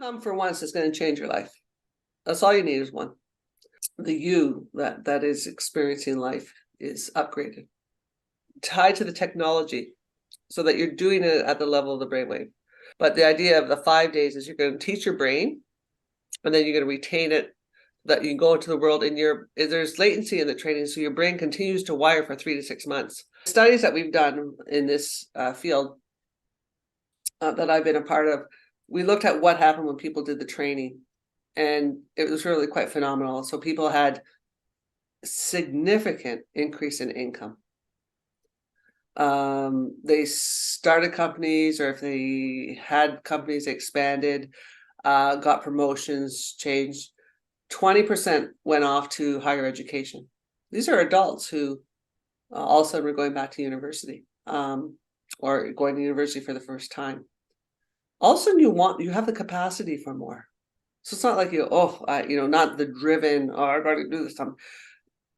come for once is going to change your life. That's all you need is one. The you that is experiencing life is upgraded, tied to the technology, so that you're doing it at the level of the brainwave. But the idea of the 5 days is you're going to teach your brain, and then you're going to retain it, that you can go into the world, and there's latency in the training, so your brain continues to wire for 3 to 6 months. Studies that we've done in this field that I've been a part of, we looked at what happened when people did the training, and it was really quite phenomenal. So people had significant increase in income. They started companies, or if they had companies, they expanded, got promotions, changed. 20% went off to higher education. These are adults who all of a sudden were going back to university, or going to university for the first time. All of a sudden you have the capacity for more. So it's not like not the driven, I got to do this.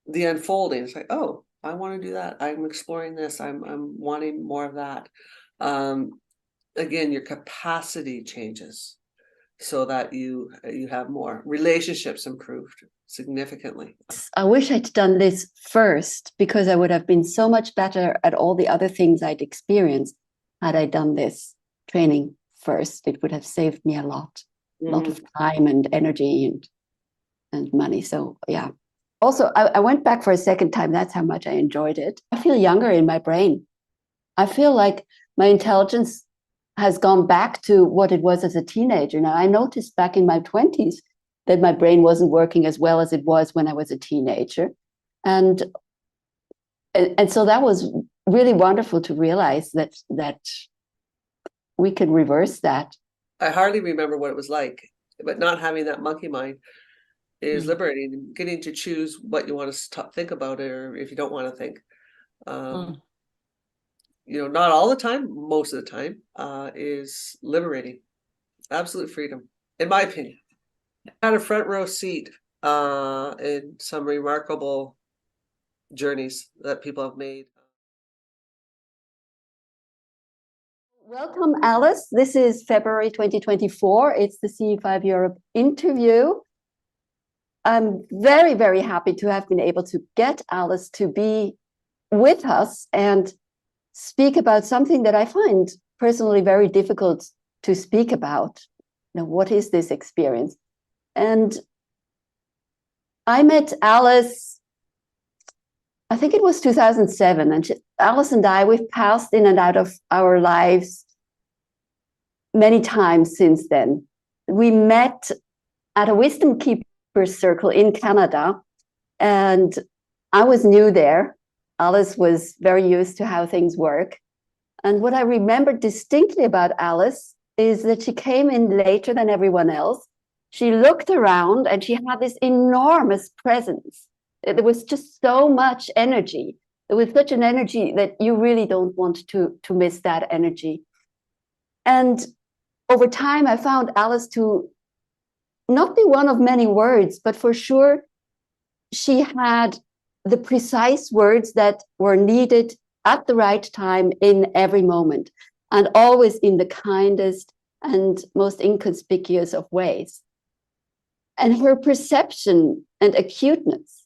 The unfolding. It's like, oh, I want to do that. I'm exploring this. I'm wanting more of that. Again, your capacity changes so that you have more. Relationships improved significantly. I wish I'd done this first, because I would have been so much better at all the other things I'd experienced had I done this training first. It would have saved me a lot of time and energy and money. So yeah. Also, I went back for a second time. That's how much I enjoyed it. I feel younger in my brain. I feel like my intelligence has gone back to what it was as a teenager. Now, I noticed back in my 20s that my brain wasn't working as well as it was when I was a teenager. And so that was really wonderful to realize that we could reverse that. I hardly remember what it was like, but not having that monkey mind is liberating. Getting to choose what you want to think about, or if you don't want to think. Not all the time, most of the time, is liberating. Absolute freedom, in my opinion. I had a front row seat in some remarkable journeys that people have made. Welcome, Alice. This is February 2024. It's the CE5 Europe interview. I'm very, very happy to have been able to get Alice to be with us and speak about something that I find personally very difficult to speak about. Now, what is this experience? And I met Alice, I think it was 2007, and Alice and I, we've passed in and out of our lives many times since then. We met at a Wisdom Keeper circle in Canada, and I was new there. Alice was very used to how things work. And what I remember distinctly about Alice is that she came in later than everyone else. She looked around and she had this enormous presence. There was just so much energy. There was such an energy that you really don't want to miss that energy. And over time, I found Alice to not be one of many words, but for sure, she had the precise words that were needed at the right time in every moment, and always in the kindest and most inconspicuous of ways. And her perception and acuteness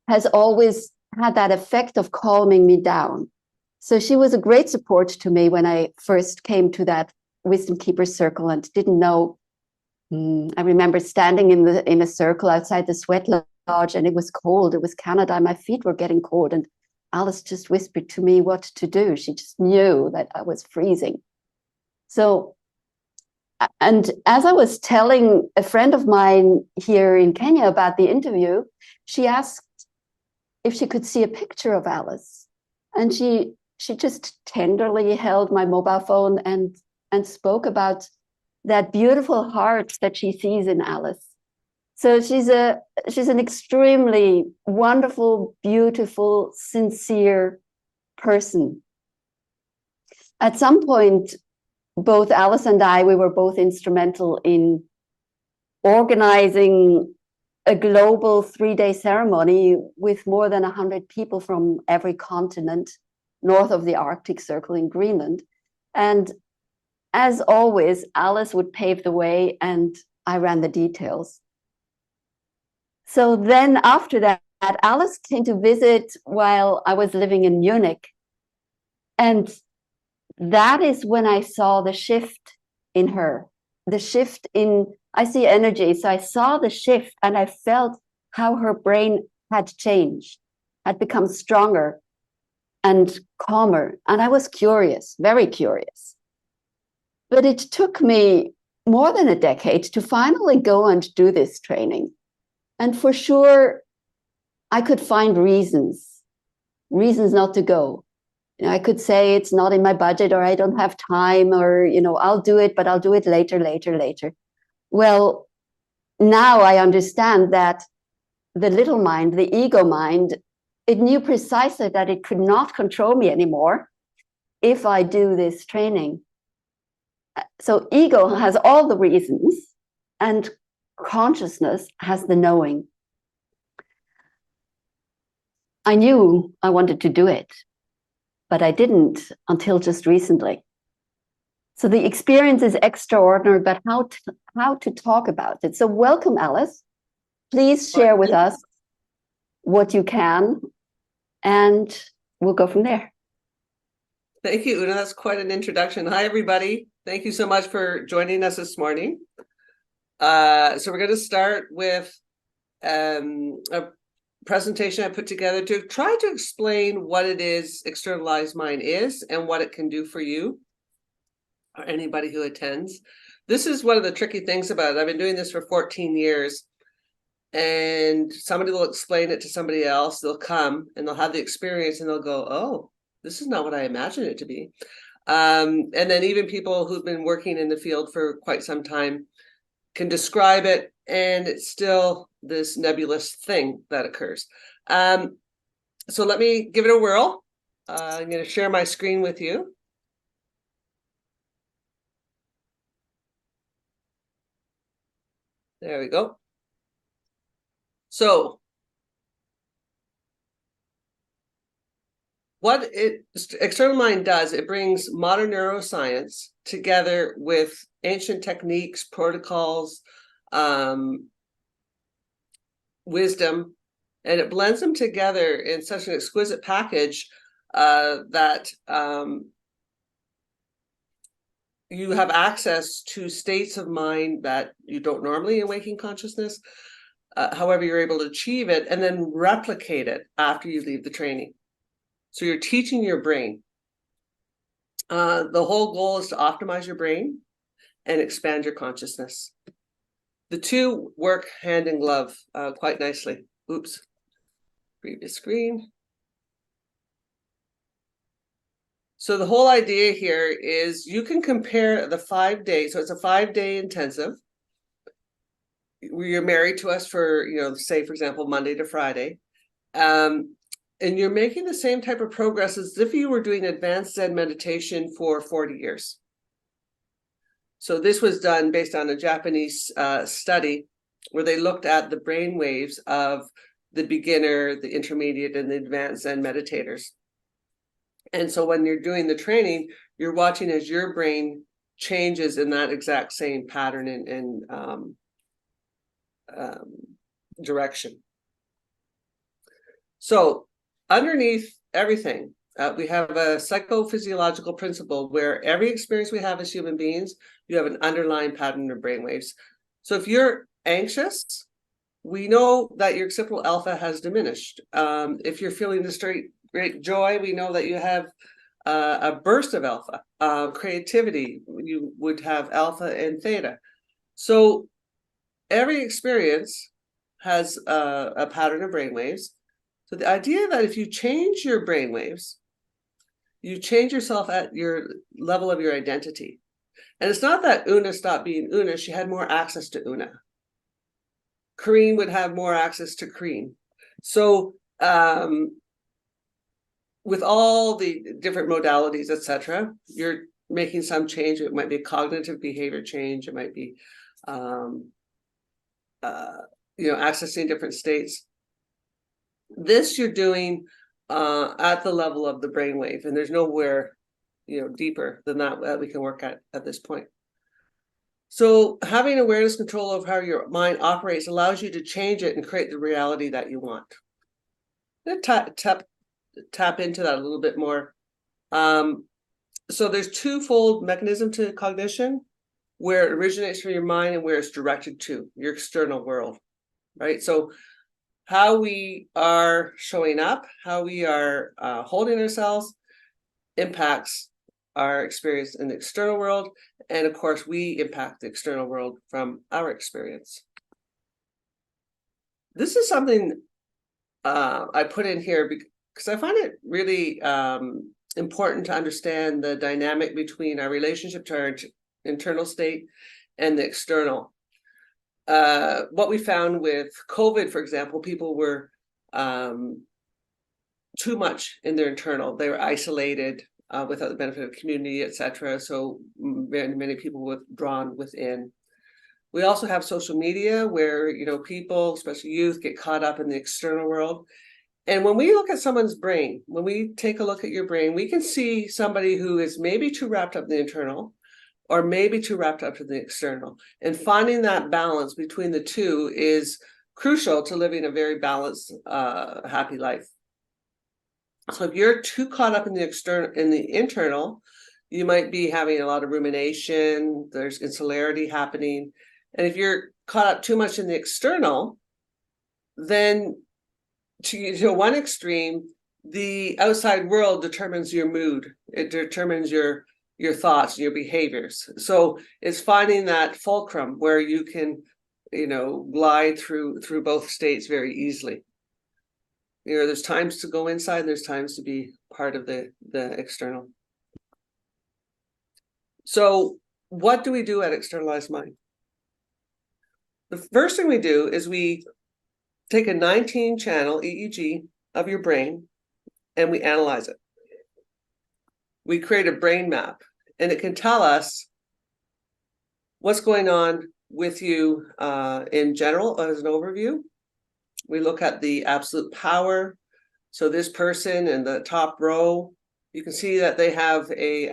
has always had that effect of calming me down. So she was a great support to me when I first came to that Wisdom Keeper circle and didn't know. I remember standing in a circle outside the sweat lodge, and it was cold. It was Canada, and my feet were getting cold. And Alice just whispered to me what to do. She just knew that I was freezing. So, and as I was telling a friend of mine here in Kenya about the interview, she asked if she could see a picture of Alice. And she just tenderly held my mobile phone and spoke about that beautiful heart that she sees in Alice. So she's an extremely wonderful, beautiful, sincere person. At some point, both Alice and I, we were both instrumental in organizing a global 3-day ceremony with more than 100 people from every continent north of the Arctic Circle in Greenland. And as always, Alice would pave the way and I ran the details. So then after that, Alice came to visit while I was living in Munich. And that is when I saw the shift in her, the shift in, I see energy. So I saw the shift and I felt how her brain had changed, had become stronger and calmer. And I was curious, very curious. But it took me more than a decade to finally go and do this training. And for sure, I could find reasons not to go. You know, I could say it's not in my budget, or I don't have time, or, you know, I'll do it, but I'll do it later. Well, now I understand that the little mind, the ego mind, it knew precisely that it could not control me anymore if I do this training. So ego has all the reasons, and consciousness has the knowing. I knew I wanted to do it, but I didn't until just recently. So the experience is extraordinary, but how to talk about it. So welcome, Alice. Please share with us what you can, and we'll go from there. Thank you, Una. That's quite an introduction. Hi, everybody. Thank you so much for joining us this morning. So we're going to start with a presentation I put together to try to explain what it is Xternalized Mind is and what it can do for you or anybody who attends. This is one of the tricky things about it. I've been doing this for 14 years, and somebody will explain it to somebody else. They'll come and they'll have the experience and they'll go, oh, this is not what I imagined it to be. And then even people who've been working in the field for quite some time can describe it, and it's still this nebulous thing that occurs. So let me give it a whirl. I'm going to share my screen with you. There we go. So what Xternal Mind does, it brings modern neuroscience together with ancient techniques, protocols, wisdom, and it blends them together in such an exquisite package that you have access to states of mind that you don't normally in waking consciousness. However, you're able to achieve it and then replicate it after you leave the training. So you're teaching your brain. The whole goal is to optimize your brain and expand your consciousness. The two work hand in glove quite nicely. Oops, previous screen. So the whole idea here is you can compare the 5 days. So it's a 5-day intensive. You're married to us for, you know, say, for example, Monday to Friday. And you're making the same type of progress as if you were doing advanced Zen meditation for 40 years. So this was done based on a Japanese study where they looked at the brain waves of the beginner, the intermediate, and the advanced Zen meditators. And so when you're doing the training, you're watching as your brain changes in that exact same pattern and direction. So underneath everything, we have a psychophysiological principle where every experience we have as human beings, you have an underlying pattern of brainwaves. So if you're anxious, we know that your occipital alpha has diminished. If you're feeling this great joy, we know that you have a burst of alpha. Creativity, you would have alpha and theta. So every experience has a pattern of brainwaves. So the idea that if you change your brainwaves, you change yourself at your level of your identity. And it's not that Una stopped being Una, she had more access to Una. Kareen would have more access to Kareen. So with all the different modalities, etc., you're making some change. It might be a cognitive behavior change. It might be, accessing different states. This you're doing at the level of the brainwave, and there's nowhere deeper than that we can work at this point. So having awareness control of how your mind operates allows you to change it and create the reality that you want. I'm going to tap into that a little bit more. So there's twofold mechanism to cognition, where it originates from your mind and where it's directed to your external world, right? So how we are showing up, how we are holding ourselves impacts our experience in the external world. And of course, we impact the external world from our experience. This is something I put in here because I find it really important to understand the dynamic between our relationship to our internal state and the external. What we found with COVID, for example, people were too much in their internal. They were isolated without the benefit of community, etc. So many people withdrawn within. We also have social media where, people, especially youth, get caught up in the external world. And when we look at someone's brain, when we take a look at your brain, we can see somebody who is maybe too wrapped up in the internal or maybe too wrapped up in the external. And finding that balance between the two is crucial to living a very balanced, happy life. So if you're too caught up in the internal, you might be having a lot of rumination, there's insularity happening. And if you're caught up too much in the external, then to one extreme, the outside world determines your mood. It determines your thoughts, your behaviors. So it's finding that fulcrum where you can, glide through both states very easily. There's times to go inside, and there's times to be part of the external. So what do we do at Xternalized Mind? The first thing we do is we take a 19-channel EEG of your brain and we analyze it. We create a brain map, and it can tell us what's going on with you in general as an overview. We look at the absolute power. So this person in the top row, you can see that they have a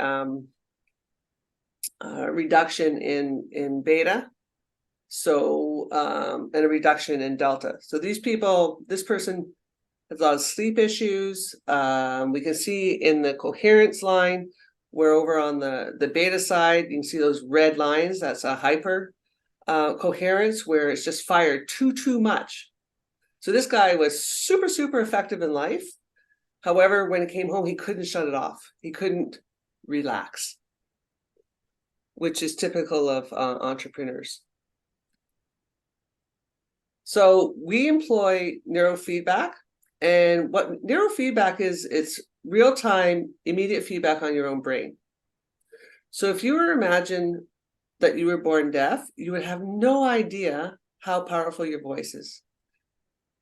reduction in beta. So, and a reduction in delta. So this person has a lot of sleep issues. We can see in the coherence line, we're over on the beta side, you can see those red lines, that's a hyper coherence where it's just fired too much. So this guy was super, super effective in life. However, when he came home, he couldn't shut it off. He couldn't relax, which is typical of entrepreneurs. So we employ neurofeedback, and what neurofeedback is, it's real-time, immediate feedback on your own brain. So if you were to imagine that you were born deaf, you would have no idea how powerful your voice is.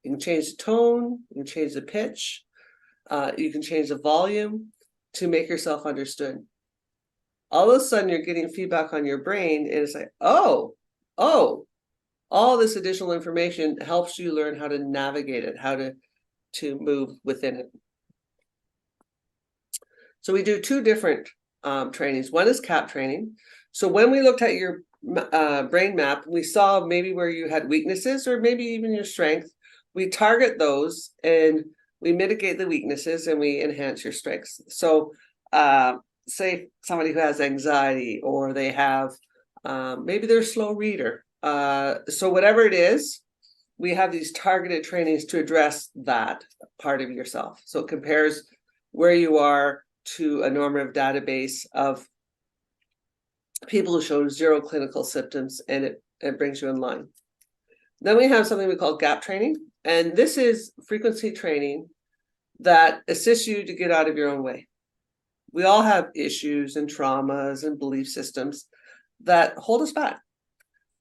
You can change the tone, you can change the pitch, you can change the volume to make yourself understood. All of a sudden, you're getting feedback on your brain, and it's like, oh, all this additional information helps you learn how to navigate it, how to move within it. So we do two different trainings. One is CAP training. So when we looked at your brain map, we saw maybe where you had weaknesses or maybe even your strength. We target those and we mitigate the weaknesses and we enhance your strengths. So say somebody who has anxiety, or they have, maybe they're a slow reader. So whatever it is, we have these targeted trainings to address that part of yourself. So it compares where you are to a normative database of people who show zero clinical symptoms, and it brings you in line. Then we have something we call gap training, and this is frequency training that assists you to get out of your own way. We all have issues and traumas and belief systems that hold us back.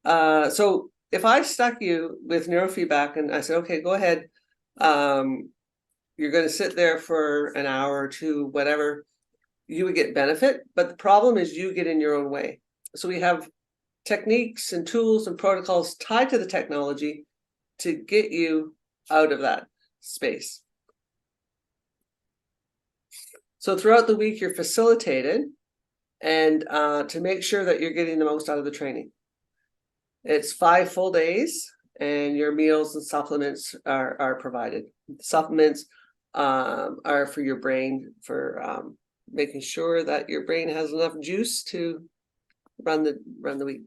So if I stuck you with neurofeedback and I said, okay, go ahead, you're going to sit there for an hour or two, whatever, you would get benefit. But the problem is you get in your own way. So we have techniques and tools and protocols tied to the technology to get you out of that space. So throughout the week, you're facilitated, and to make sure that you're getting the most out of the training. It's 5 full days, and your meals and supplements are provided. Supplements are for your brain, for making sure that your brain has enough juice to run the week.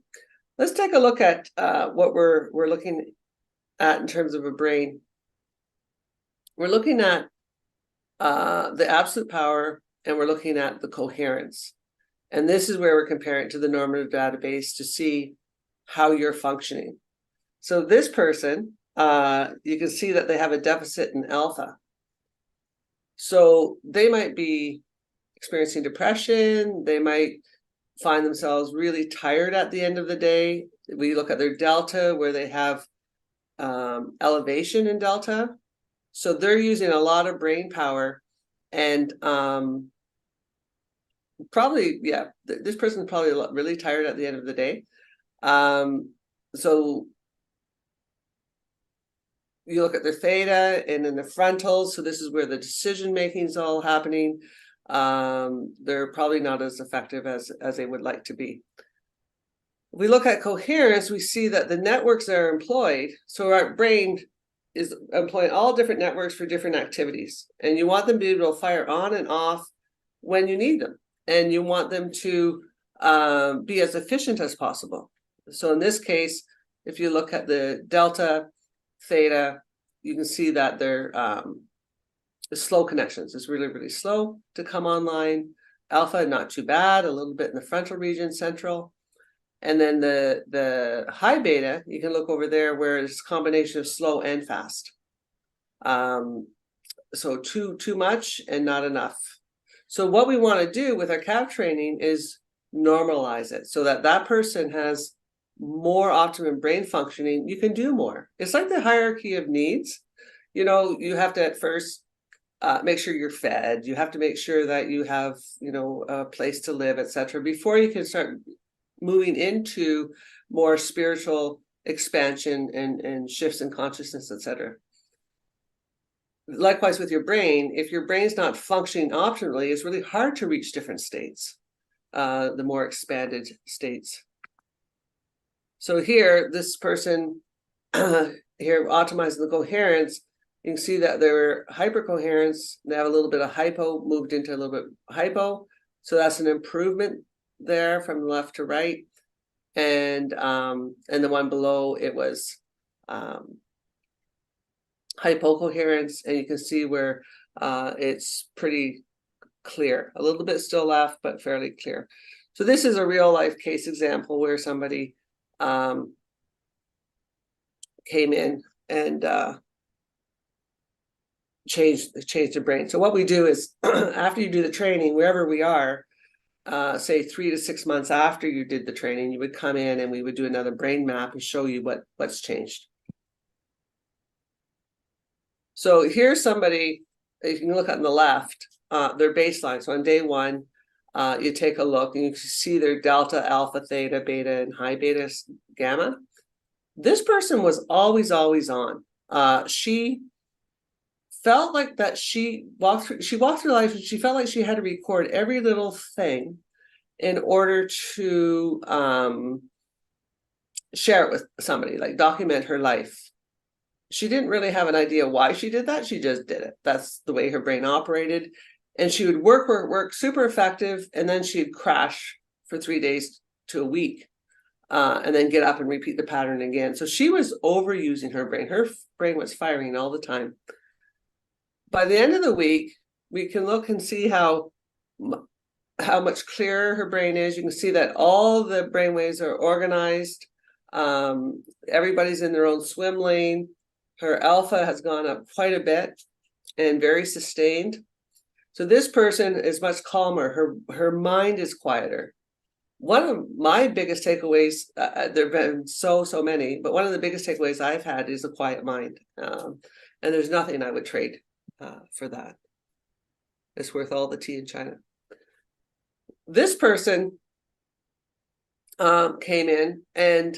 Let's take a look at what we're looking at in terms of a brain. We're looking at the absolute power, and we're looking at the coherence. And this is where we're comparing to the normative database to see how you're functioning. So this person, you can see that they have a deficit in alpha. So they might be experiencing depression. They might find themselves really tired at the end of the day. We look at their delta, where they have elevation in delta. So they're using a lot of brain power, and probably, yeah, this person's probably really tired at the end of the day. So you look at their theta and then the frontals. So this is where the decision making is all happening. They're probably not as effective as they would like to be. If we look at coherence, we see that the networks that are employed, so our brain is employing all different networks for different activities, and you want them to be able to fire on and off when you need them, and you want them to be as efficient as possible. So in this case, if you look at the delta, theta, you can see that they're slow connections. It's really, really slow to come online. Alpha, not too bad, a little bit in the frontal region, central. And then the high beta, you can look over there where it's a combination of slow and fast. So too much and not enough. So what we want to do with our CAV training is normalize it so that that person has more optimum brain functioning. You can do more. It's like the hierarchy of needs. You know, you have to at first make sure you're fed. You have to make sure that you have, you know, a place to live, etc., before you can start moving into more spiritual expansion and shifts in consciousness, etc. Likewise with your brain, if your brain's not functioning optimally, it's really hard to reach different states, the more expanded states. So here, this person here optimizing the coherence, you can see that they're hypercoherence. They have a little bit of hypo, moved into a little bit hypo. So that's an improvement there from left to right. And the one below, it was hypocoherence, and you can see where it's pretty clear. A little bit still left, but fairly clear. So this is a real life case example where somebody came in and changed the brain. So what we do is after you do the training, wherever we are, say 3 to 6 months after you did the training, you would come in and we would do another brain map and show you what's changed. So here's somebody, you can look on the left, their baseline. So on day 1, you take a look and you can see their delta, alpha, theta, beta, and high beta, gamma. This person was always on. She felt like that she walked through life and she felt like she had to record every little thing in order to share it with somebody, like document her life. She didn't really have an idea why she did that. She just did it. That's the way her brain operated. And she would work, super effective, and then she'd crash for 3 days to a week, and then get up and repeat the pattern again. So she was overusing her brain. Her brain was firing all the time. By the end of the week, we can look and see how much clearer her brain is. You can see that all the brain waves are organized. Everybody's in their own swim lane. Her alpha has gone up quite a bit and very sustained. So this person is much calmer. Her mind is quieter. One of my biggest takeaways, there have been so many, but one of the biggest takeaways I've had is a quiet mind. And there's nothing I would trade for that. It's worth all the tea in China. This person came in, and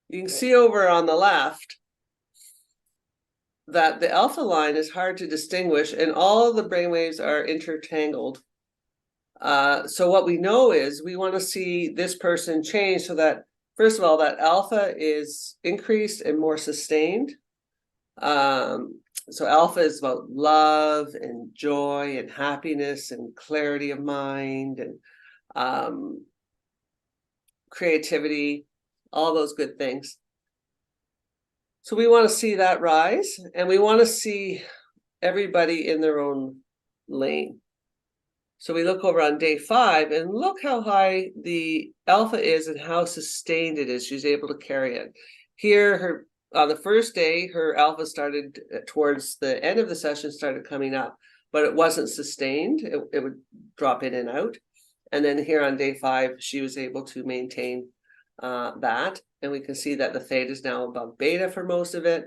you can see over on the left, that the alpha line is hard to distinguish, and all of the brainwaves are intertangled. So what we know is we want to see this person change so that, first of all, that alpha is increased and more sustained. So alpha is about love and joy and happiness and clarity of mind and creativity, all those good things. So we want to see that rise, and we want to see everybody in their own lane. So we look over on day 5 and look how high the alpha is and how sustained it is. She's able to carry it. Here, on the first day, her alpha started towards the end of the session, started coming up, but it wasn't sustained. It would drop in and out. And then here on day 5, she was able to maintain that. And we can see that the theta is now above beta for most of it.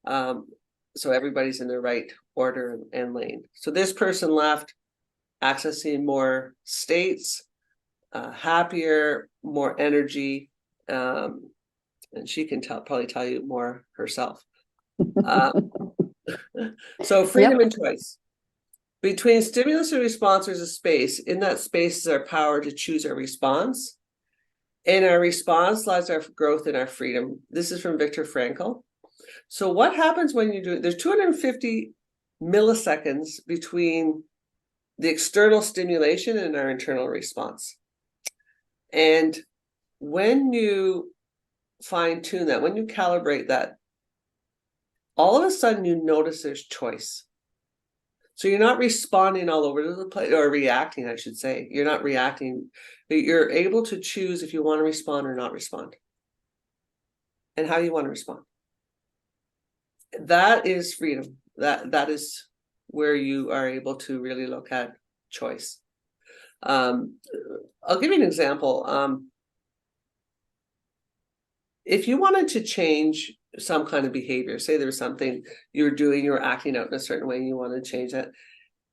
So everybody's in the right order and lane. So this person left accessing more states, happier, more energy, and she can probably tell you more herself. So freedom and choice. Between stimulus and response, there's a space. In that space is our power to choose our response. In our response lies our growth and our freedom. This is from Viktor Frankl. So what happens when you do it? There's 250 milliseconds between the external stimulation and our internal response. And when you fine-tune that, when you calibrate that, all of a sudden you notice there's choice. So you're not responding all over the place, or reacting, I should say. You're not reacting, but you're able to choose if you want to respond or not respond, and how you want to respond. That is freedom. That is where you are able to really look at choice. I'll give you an example. If you wanted to change some kind of behavior, say there was something you were doing, you were acting out in a certain way, and you wanted to change that,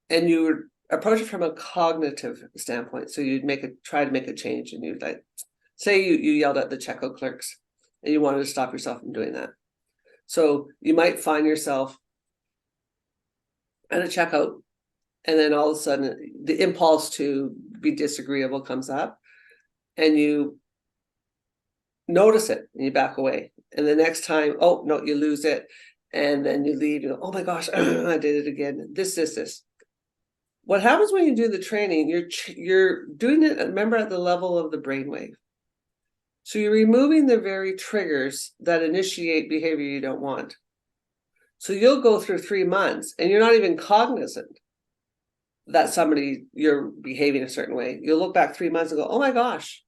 and you would approach it from a cognitive standpoint. So you'd try to make a change, and you'd say you yelled at the checkout clerks, and you wanted to stop yourself from doing that. So you might find yourself at a checkout, and then all of a sudden the impulse to be disagreeable comes up, and you notice it and you back away. And the next time, oh no, you lose it, and then you leave. You go, oh my gosh, I did it again. This. What happens when you do the training? You're doing it, remember, at the level of the brainwave. So you're removing the very triggers that initiate behavior you don't want. So you'll go through 3 months and you're not even cognizant that you're behaving a certain way. You'll look back 3 months and go, oh my gosh,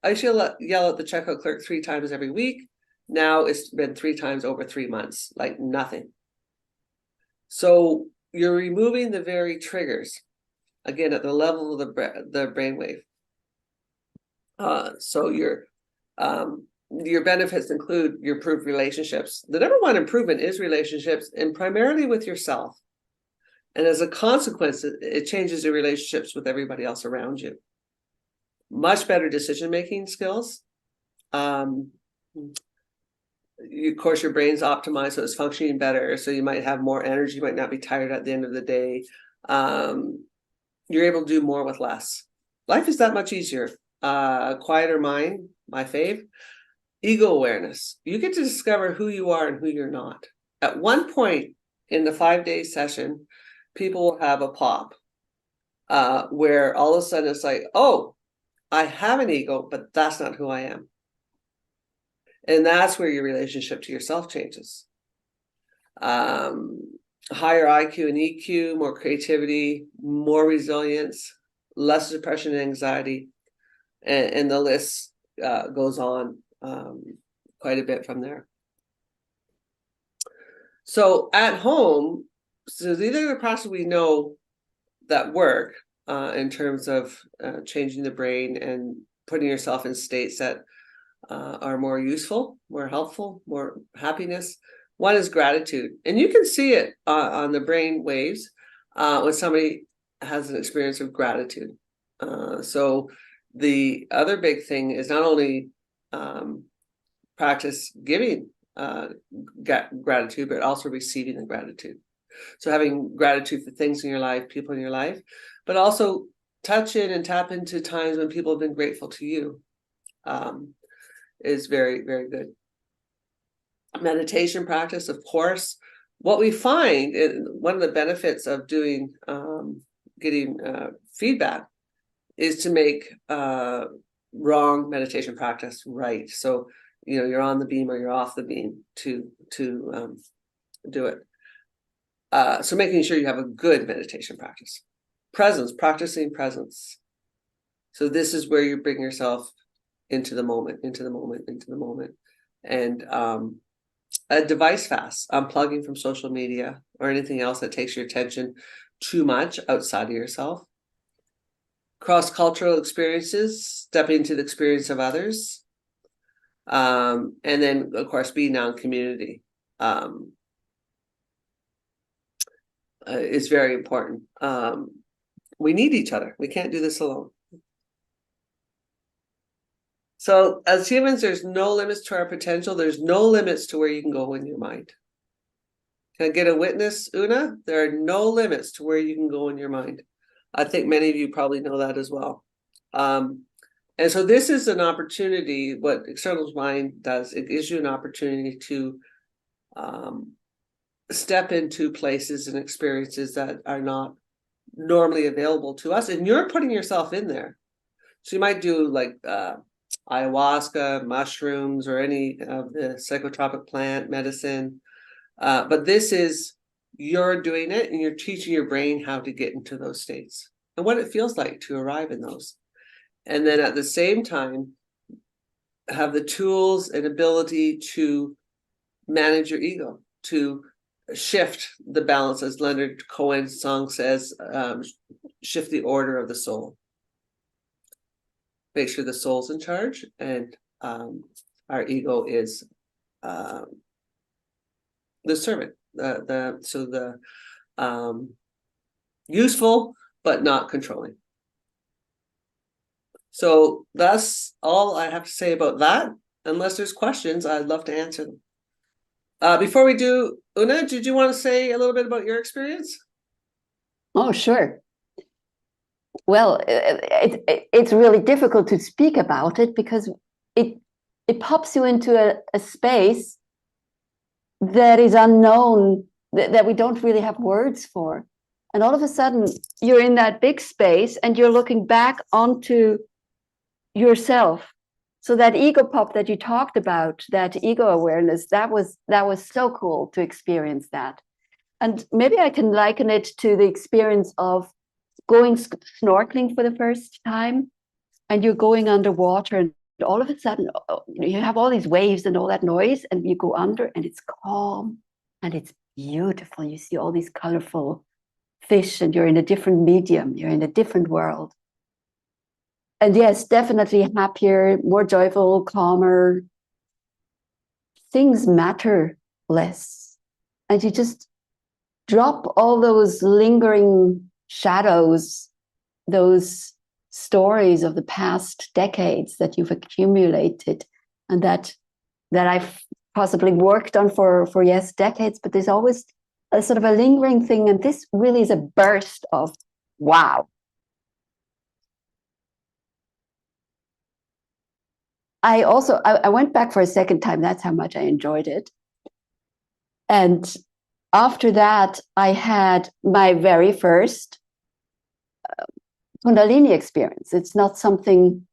I used to yell at the checkout clerk 3 times every week. Now it's been 3 times over 3 months, like nothing. So you're removing the very triggers, again, at the level of the brainwave. So your benefits include your improved relationships. The number one improvement is relationships, and primarily with yourself. And as a consequence, it changes your relationships with everybody else around you. Much better decision-making skills. Of course, your brain's optimized, so it's functioning better. So you might have more energy, you might not be tired at the end of the day. You're able to do more with less. Life is that much easier. Quieter mind, my fave. Ego awareness. You get to discover who you are and who you're not. At one point in the 5-day session, people will have a pop where all of a sudden it's like, oh, I have an ego, but that's not who I am. And that's where your relationship to yourself changes. Higher IQ and EQ, more creativity, more resilience, less depression and anxiety, and the list goes on quite a bit from there. So at home, so these are the processes we know that work in terms of changing the brain and putting yourself in states that are more useful, more helpful, more happiness. One is gratitude. And you can see it on the brain waves when somebody has an experience of gratitude. So the other big thing is not only practice giving gratitude, but also receiving the gratitude. So having gratitude for things in your life, people in your life, but also touch in and tap into times when people have been grateful to you, is very, very good. Meditation practice, of course. What we find, one of the benefits of doing, getting feedback, is to make wrong meditation practice right. So, you're on the beam or you're off the beam to do it. So making sure you have a good meditation practice. Presence, practicing presence. So this is where you bring yourself into the moment, and a device fast, unplugging from social media or anything else that takes your attention too much outside of yourself. Cross-cultural experiences, stepping into the experience of others, and then of course being now in community is very important. We need each other. We can't do this alone. So as humans, there's no limits to our potential. There's no limits to where you can go in your mind. Can I get a witness, Una? There are no limits to where you can go in your mind. I think many of you probably know that as well. And so this is an opportunity. What Xternalized Mind does, it gives you an opportunity to step into places and experiences that are not normally available to us, and you're putting yourself in there. So you might do like ayahuasca, mushrooms, or any of the psychotropic plant medicine, but this is, you're doing it and you're teaching your brain how to get into those states and what it feels like to arrive in those, and then at the same time have the tools and ability to manage your ego, to shift the balance, as Leonard Cohen's song says, shift the order of the soul. Make sure the soul's in charge, and our ego is the servant, the useful but not controlling. So that's all I have to say about that. Unless there's questions, I'd love to answer them. Before we do, Una, did you want to say a little bit about your experience? Oh, sure. Well, it's really difficult to speak about it because it pops you into a space that is unknown, that we don't really have words for. And all of a sudden, you're in that big space and you're looking back onto yourself. So that ego pop that you talked about, that ego awareness, that was so cool to experience that. And maybe I can liken it to the experience of going snorkeling for the first time, and you're going underwater, and all of a sudden you have all these waves and all that noise, and you go under and it's calm and it's beautiful. You see all these colorful fish and you're in a different medium, you're in a different world. And yes, definitely happier, more joyful, calmer. Things matter less. And you just drop all those lingering shadows, those stories of the past decades that you've accumulated and that I've possibly worked on for yes, decades, but there's always a sort of a lingering thing. And this really is a burst of wow. I went back for a second time. That's how much I enjoyed it. And after that, I had my very first Kundalini experience. It's not something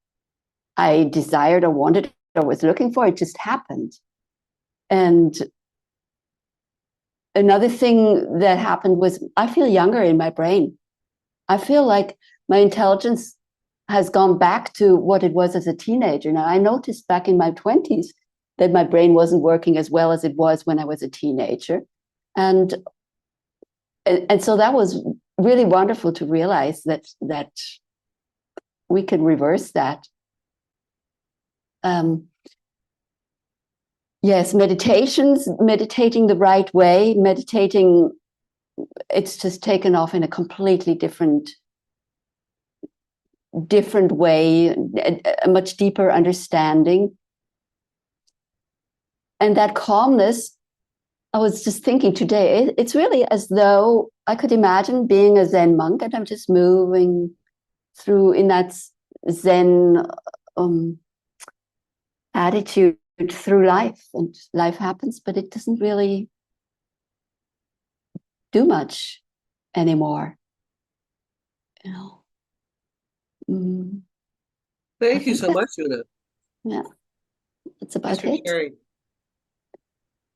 I desired or wanted or was looking for. It just happened. And another thing that happened was I feel younger in my brain. I feel like my intelligence has gone back to what it was as a teenager. Now, I noticed back in my 20s that my brain wasn't working as well as it was when I was a teenager. And so that was really wonderful to realize that we can reverse that. Yes, meditating the right way, it's just taken off in a completely different way, a much deeper understanding. And that calmness, I was just thinking today, it's really as though I could imagine being a Zen monk and I'm just moving through in that Zen attitude through life, and life happens, but it doesn't really do much anymore. You know. Thank you so much, Una. Yeah, that's about Thanks for it. sharing.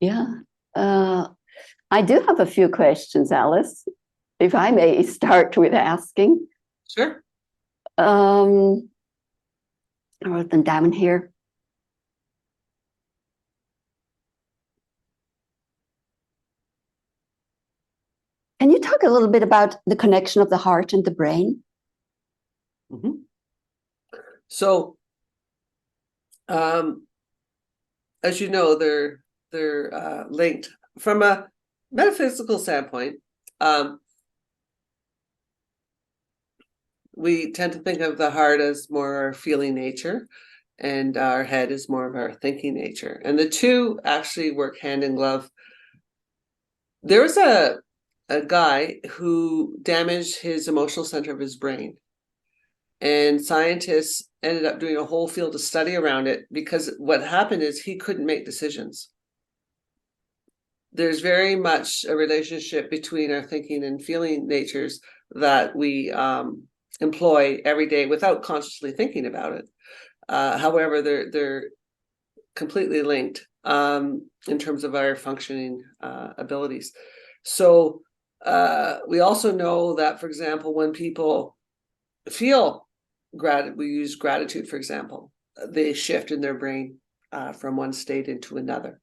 Yeah. I do have a few questions, Alice, if I may start with asking. Sure. I wrote them down here. Can you talk a little bit about the connection of the heart and the brain? Mm-hmm. So, as you know, they're linked from a metaphysical standpoint. We tend to think of the heart as more our feeling nature, and our head is more of our thinking nature, and the two actually work hand in glove. There was a guy who damaged his emotional center of his brain, and scientists ended up doing a whole field of study around it, because what happened is he couldn't make decisions. There's very much a relationship between our thinking and feeling natures that we employ every day without consciously thinking about it. However, they're completely linked in terms of our functioning abilities. So we also know that, for example, when people feel we use gratitude, for example, they shift in their brain from one state into another,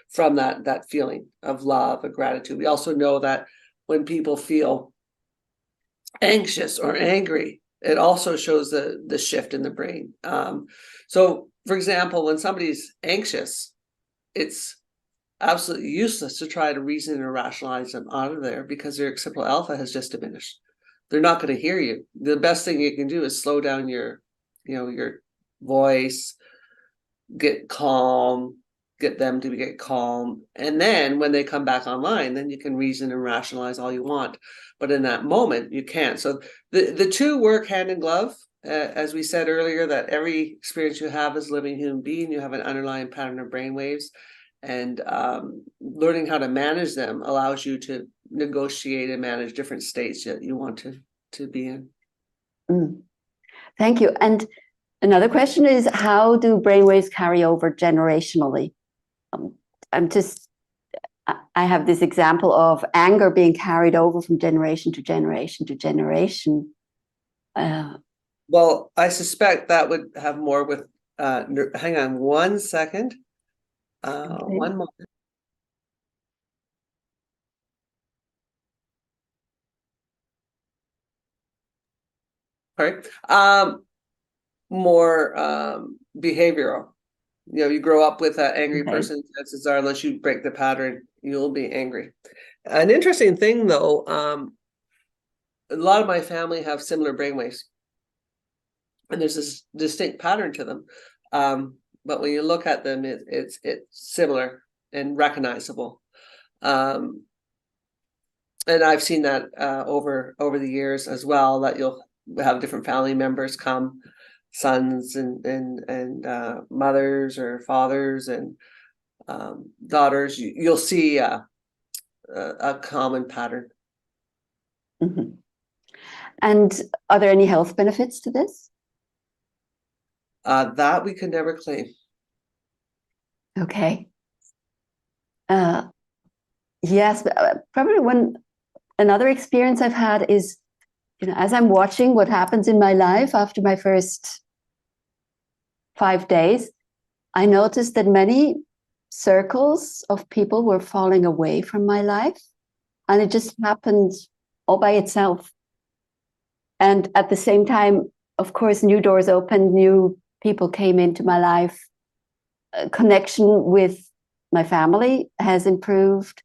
from that feeling of love, of gratitude. We also know that when people feel anxious or angry, it also shows the shift in the brain. So, for example, when somebody's anxious, it's absolutely useless to try to reason or rationalize them out of there, because their occipital alpha has just diminished. They're not going to hear you. The best thing you can do is slow down your voice, get calm, get them to get calm. And then when they come back online, then you can reason and rationalize all you want. But in that moment, you can't. So the two work hand in glove. As we said earlier, that every experience you have as a living human being, you have an underlying pattern of brain waves. And learning how to manage them allows you to negotiate and manage different states that you want to be in. Thank you. And another question is, how do brainwaves carry over generationally? I have this example of anger being carried over from generation to generation to generation. Well, I suspect that would have more with, hang on one second. Okay. One moment. Sorry. More behavioral. You grow up with an angry person, chances are, unless you break the pattern, you'll be angry. An interesting thing, though, a lot of my family have similar brainwaves, and there's this distinct pattern to them. But when you look at them, it's similar and recognizable. And I've seen that over the years as well, that you'll have different family members come, sons and mothers or fathers and daughters. You'll see a common pattern. Mm-hmm. And are there any health benefits to this? That we can never claim. Okay. Yes, probably another experience I've had is, as I'm watching what happens in my life after my first 5 days, I noticed that many circles of people were falling away from my life, and it just happened all by itself. And at the same time, of course, new doors opened, new people came into my life. Connection with my family has improved.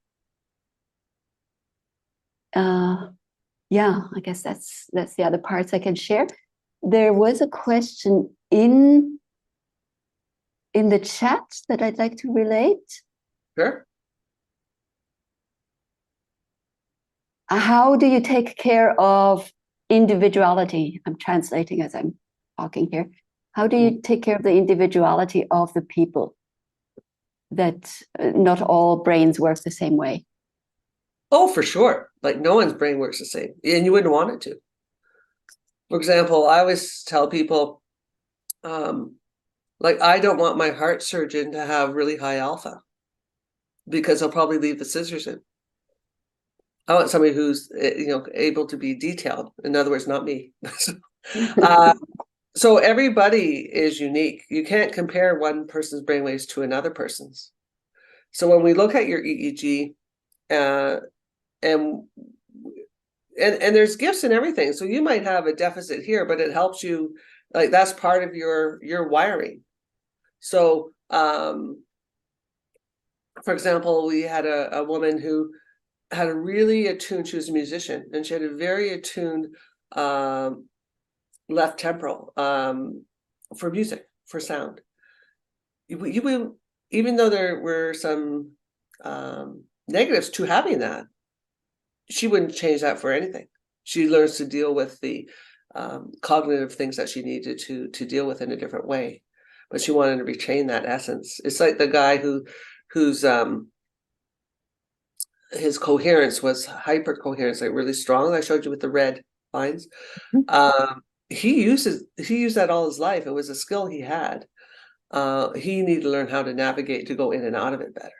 Yeah, I guess that's the other parts I can share. There was a question in in the chat that I'd like to relate. Sure. How do you take care of individuality? I'm translating as I'm talking here. How do you take care of the individuality of the people? That not all brains work the same way. Oh, for sure. Like no one's brain works the same, and you wouldn't want it to. For example, I always tell people, like I don't want my heart surgeon to have really high alpha because he'll probably leave the scissors in. I want somebody who's able to be detailed. In other words, not me. So everybody is unique. You can't compare one person's brainwaves to another person's. So when we look at your EEG, and there's gifts and everything. So you might have a deficit here, but it helps you. Like that's part of your wiring. So, for example, we had a woman who had a really attuned. She was a musician, and she had a very attuned left temporal for music, for sound. You even though there were some negatives to having that, she wouldn't change that for anything. She learns to deal with the cognitive things that she needed to deal with in a different way, but she wanted to retain that essence. It's like the guy whose his coherence was hyper coherence, like really strong. I showed you with the red lines. He used that all his life. It was a skill he had. He needed to learn how to navigate to go in and out of it better,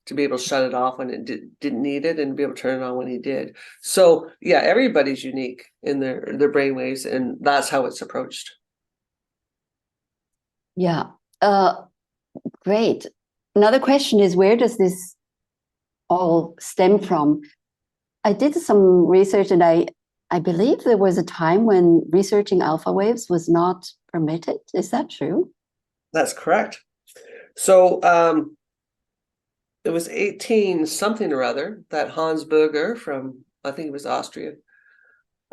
to be able to shut it off when it didn't need it, and be able to turn it on when he did. So yeah, everybody's unique in their brainwaves, and that's how it's approached. Yeah. Great. Another question is, where does this all stem from? I did some research, and I believe there was a time when researching alpha waves was not permitted. Is that true? That's correct. So it was 18 something or other that Hans Berger from, I think it was Austria,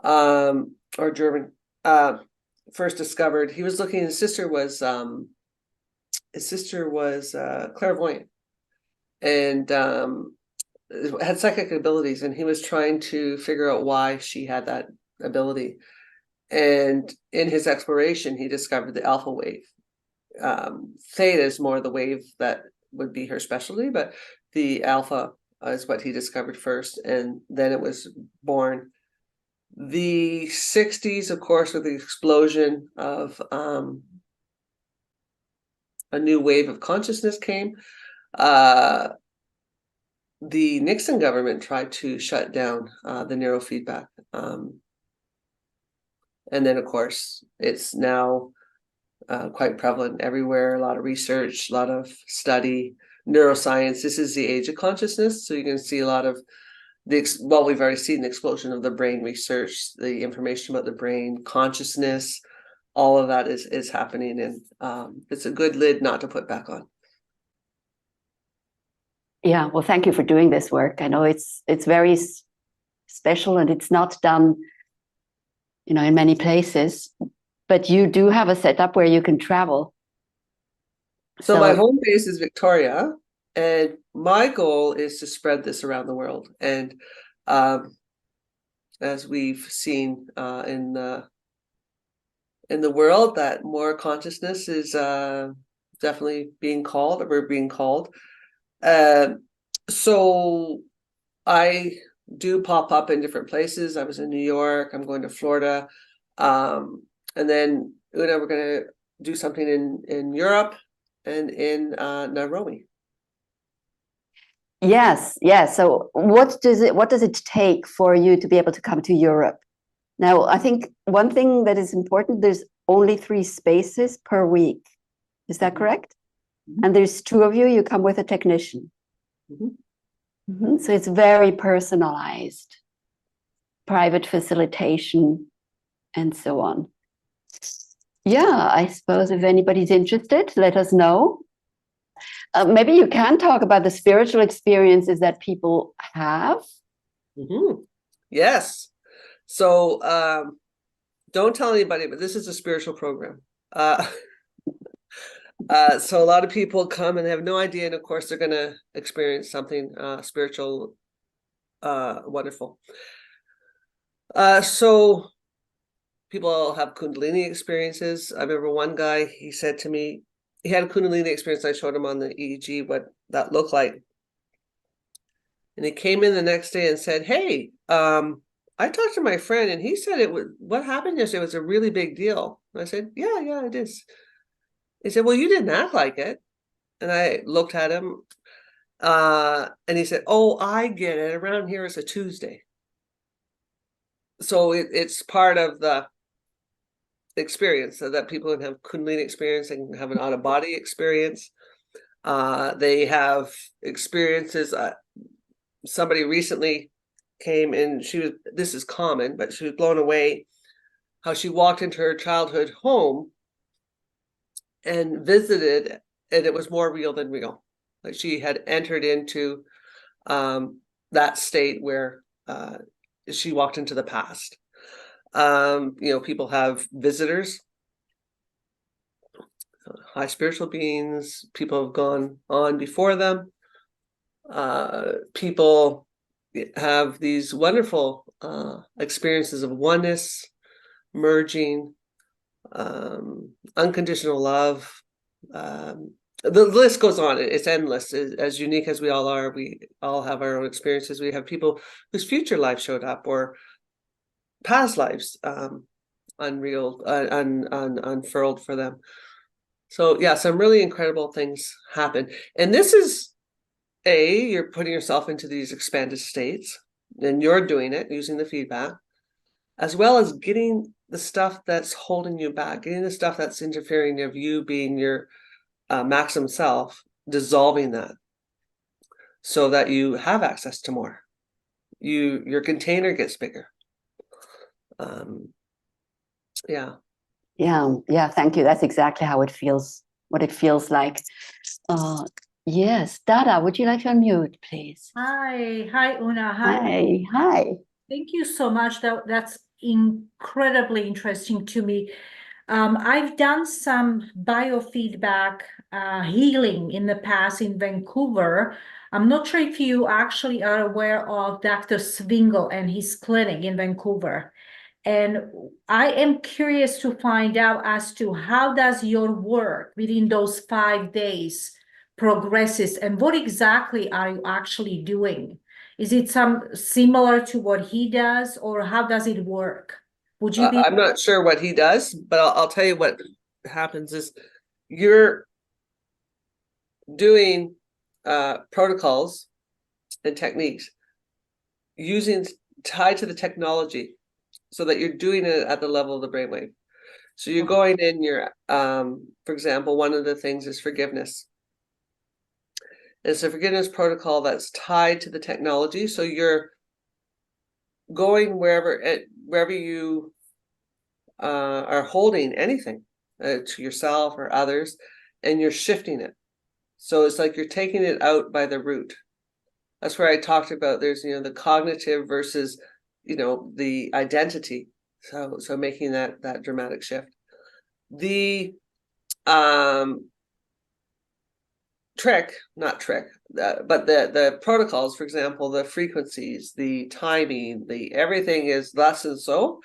or German, first discovered. He was looking, his sister was clairvoyant, and had psychic abilities, and he was trying to figure out why she had that ability. And in his exploration, he discovered the alpha wave. Theta is more the wave that would be her specialty, but the alpha is what he discovered first, and then it was born. The 60s, of course, with the explosion of a new wave of consciousness came. The Nixon government tried to shut down the neurofeedback. And then, of course, it's now quite prevalent everywhere. A lot of research, a lot of study, neuroscience. This is the age of consciousness. So you can see a lot of we've already seen the explosion of the brain research, the information about the brain, consciousness, all of that is happening. And it's a good lid not to put back on. Yeah, well, thank you for doing this work. I know it's very special, and it's not done, in many places, but you do have a setup where you can travel. So my home base is Victoria, and my goal is to spread this around the world. And as we've seen in the world, that more consciousness is definitely being called, or we're being called. So I do pop up in different places. I was in New York, I'm going to Florida, and then we're going to do something in Europe and in Nairobi. Yes. So what does it take for you to be able to come to Europe? Now, I think one thing that is important, there's only 3 spaces per week. Is that correct? Mm-hmm. And there's 2 of you, you come with a technician. Mm-hmm. Mm-hmm. So it's very personalized, private facilitation, and so on. Yeah, I suppose if anybody's interested, let us know. Maybe you can talk about the spiritual experiences that people have. Mm-hmm. Yes. So don't tell anybody, but this is a spiritual program. So a lot of people come and have no idea, and of course they're going to experience something spiritual, wonderful. So people have Kundalini experiences. I remember one guy, he said to me, he had a Kundalini experience. I showed him on the EEG what that looked like. And he came in the next day and said, hey, I talked to my friend and he said what happened yesterday was a really big deal. And I said, yeah, it is. He said, well, you didn't act like it. And I looked at him and he said, oh, I get it. Around here it's a Tuesday. So it's part of the experience, so that people can have Kundalini experience and have an out-of-body experience. They have experiences. Somebody recently came and this is common, but she was blown away how she walked into her childhood home and visited, and it was more real than real. Like she had entered into that state where she walked into the past. People have visitors, high spiritual beings, people have gone on before them. People have these wonderful experiences of oneness, merging, unconditional love. The list goes on. It's endless. As unique as we all are, we all have our own experiences. We have people whose future life showed up, or past lives unfurled for them. So yeah, some really incredible things happen. And this is you're putting yourself into these expanded states, and you're doing it using the feedback, as well as getting the stuff that's holding you back, getting the stuff that's interfering of you being your maximum self, dissolving that so that you have access to more. Your container gets bigger. Yeah. Thank you. That's exactly how it feels, what it feels like. Yes, Dada, would you like to unmute, please? Hi, Una. Hi. Thank you so much. That's incredibly interesting to me. I've done some biofeedback healing in the past in Vancouver. I'm not sure if you actually are aware of Dr. Swingle and his clinic in Vancouver. And I am curious to find out as to how does your work within those 5 days progresses, and what exactly are you actually doing? Is it some similar to what he does, or how does it work? Would you be? I'm not sure what he does, but I'll tell you what happens is you're doing protocols and techniques tied to the technology, so that you're doing it at the level of the brainwave. So you're going in, for example, one of the things is forgiveness. It's a forgiveness protocol that's tied to the technology. So you're going wherever you are holding anything to yourself or others, and you're shifting it. So it's like you're taking it out by the root. That's where I talked about there's, the cognitive versus, the identity. So making that dramatic shift. The but the protocols, for example, the frequencies, the timing, the everything is thus and so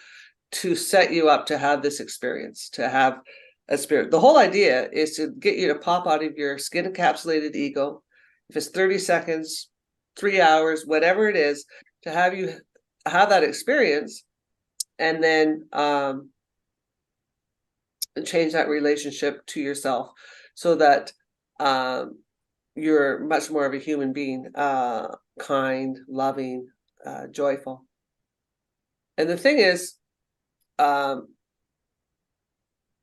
to set you up to have this experience, to have a spirit. The whole idea is to get you to pop out of your skin encapsulated ego. If it's 30 seconds, 3 hours, whatever it is, to have you have that experience, and then change that relationship to yourself so that you're much more of a human being, kind, loving, joyful. And the thing is,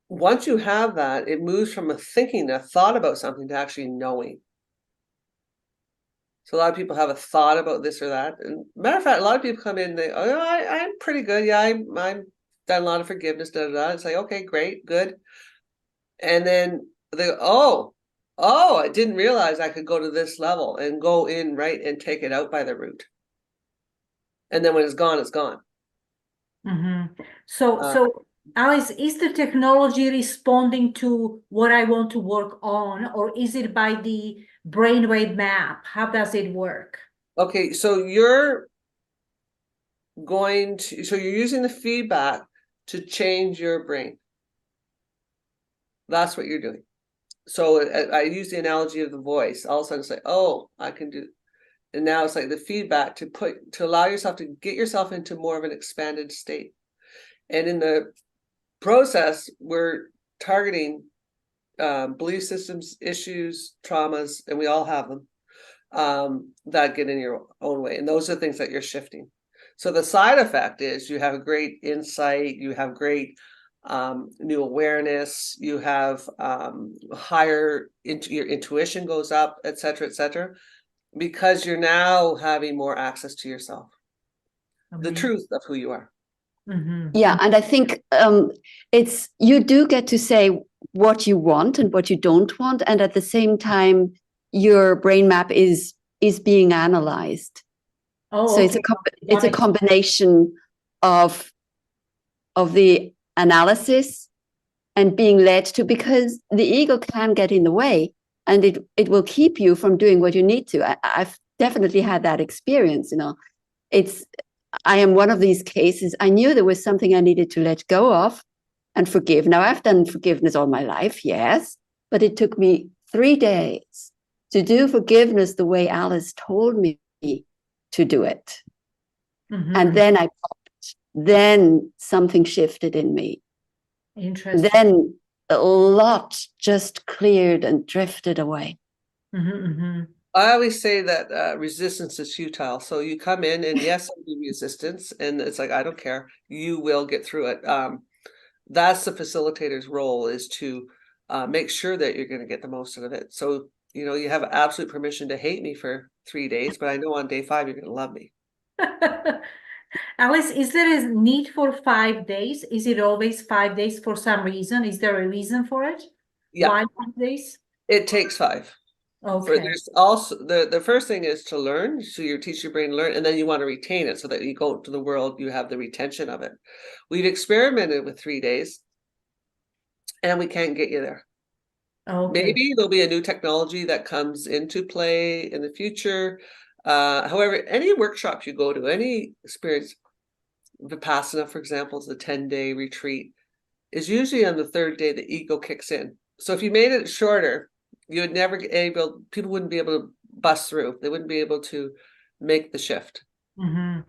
once you have that, it moves from a thought about something, to actually knowing. So a lot of people have a thought about this or that. And matter of fact, a lot of people come in and they, I'm pretty good. Yeah, I'm done a lot of forgiveness, It's like, okay, great, good. And then they go, I didn't realize I could go to this level and go in, right, and take it out by the root. And then when it's gone, it's gone. Mm-hmm. So Alice, is the technology responding to what I want to work on, or is it by the brainwave map? How does it work? Okay, so you're using the feedback to change your brain. That's what you're doing. So I use the analogy of the voice. All of a sudden it's like, oh, I can do, and now it's like the feedback to allow yourself to get yourself into more of an expanded state. And in the process, we're targeting belief systems, issues, traumas, and we all have them, that get in your own way. And those are things that you're shifting. So the side effect is you have a great insight, you have great new awareness, you have higher, your intuition goes up, et cetera, because you're now having more access to yourself, the truth of who you are. Mm-hmm. Yeah, and I think it's, you do get to say what you want and what you don't want, and at the same time, your brain map is being analyzed. Oh, So okay. it's a combination of the analysis and being led to, because the ego can get in the way, and it will keep you from doing what you need to. I've definitely had that experience. You know, I am one of these cases. I knew there was something I needed to let go of and forgive. Now, I've done forgiveness all my life, yes, but it took me 3 days to do forgiveness the way Alice told me to do it. Mm-hmm. And then I popped. Then something shifted in me. Interesting. Then a lot just cleared and drifted away. Mm-hmm. I always say that resistance is futile. So you come in and yes, there'll be resistance, and it's like, I don't care. You will get through it. That's the facilitator's role, is to make sure that you're going to get the most out of it. So, you know, you have absolute permission to hate me for 3 days, but I know on day 5, you're going to love me. Alice, is there a need for 5 days? Is it always 5 days for some reason? Is there a reason for it? Yeah. Why 5 days? It takes 5. Okay. There's also the first thing is to learn. So you teach your brain to learn, and then you want to retain it so that you go to the world, you have the retention of it. We've experimented with 3 days and we can't get you there. Okay. Maybe there'll be a new technology that comes into play in the future. However, any workshop you go to, any experience, Vipassana, for example, is a 10-day retreat, is usually on the 3rd day the ego kicks in. So if you made it shorter, you would never get able, people wouldn't be able to bust through. They wouldn't be able to make the shift. Mm-hmm.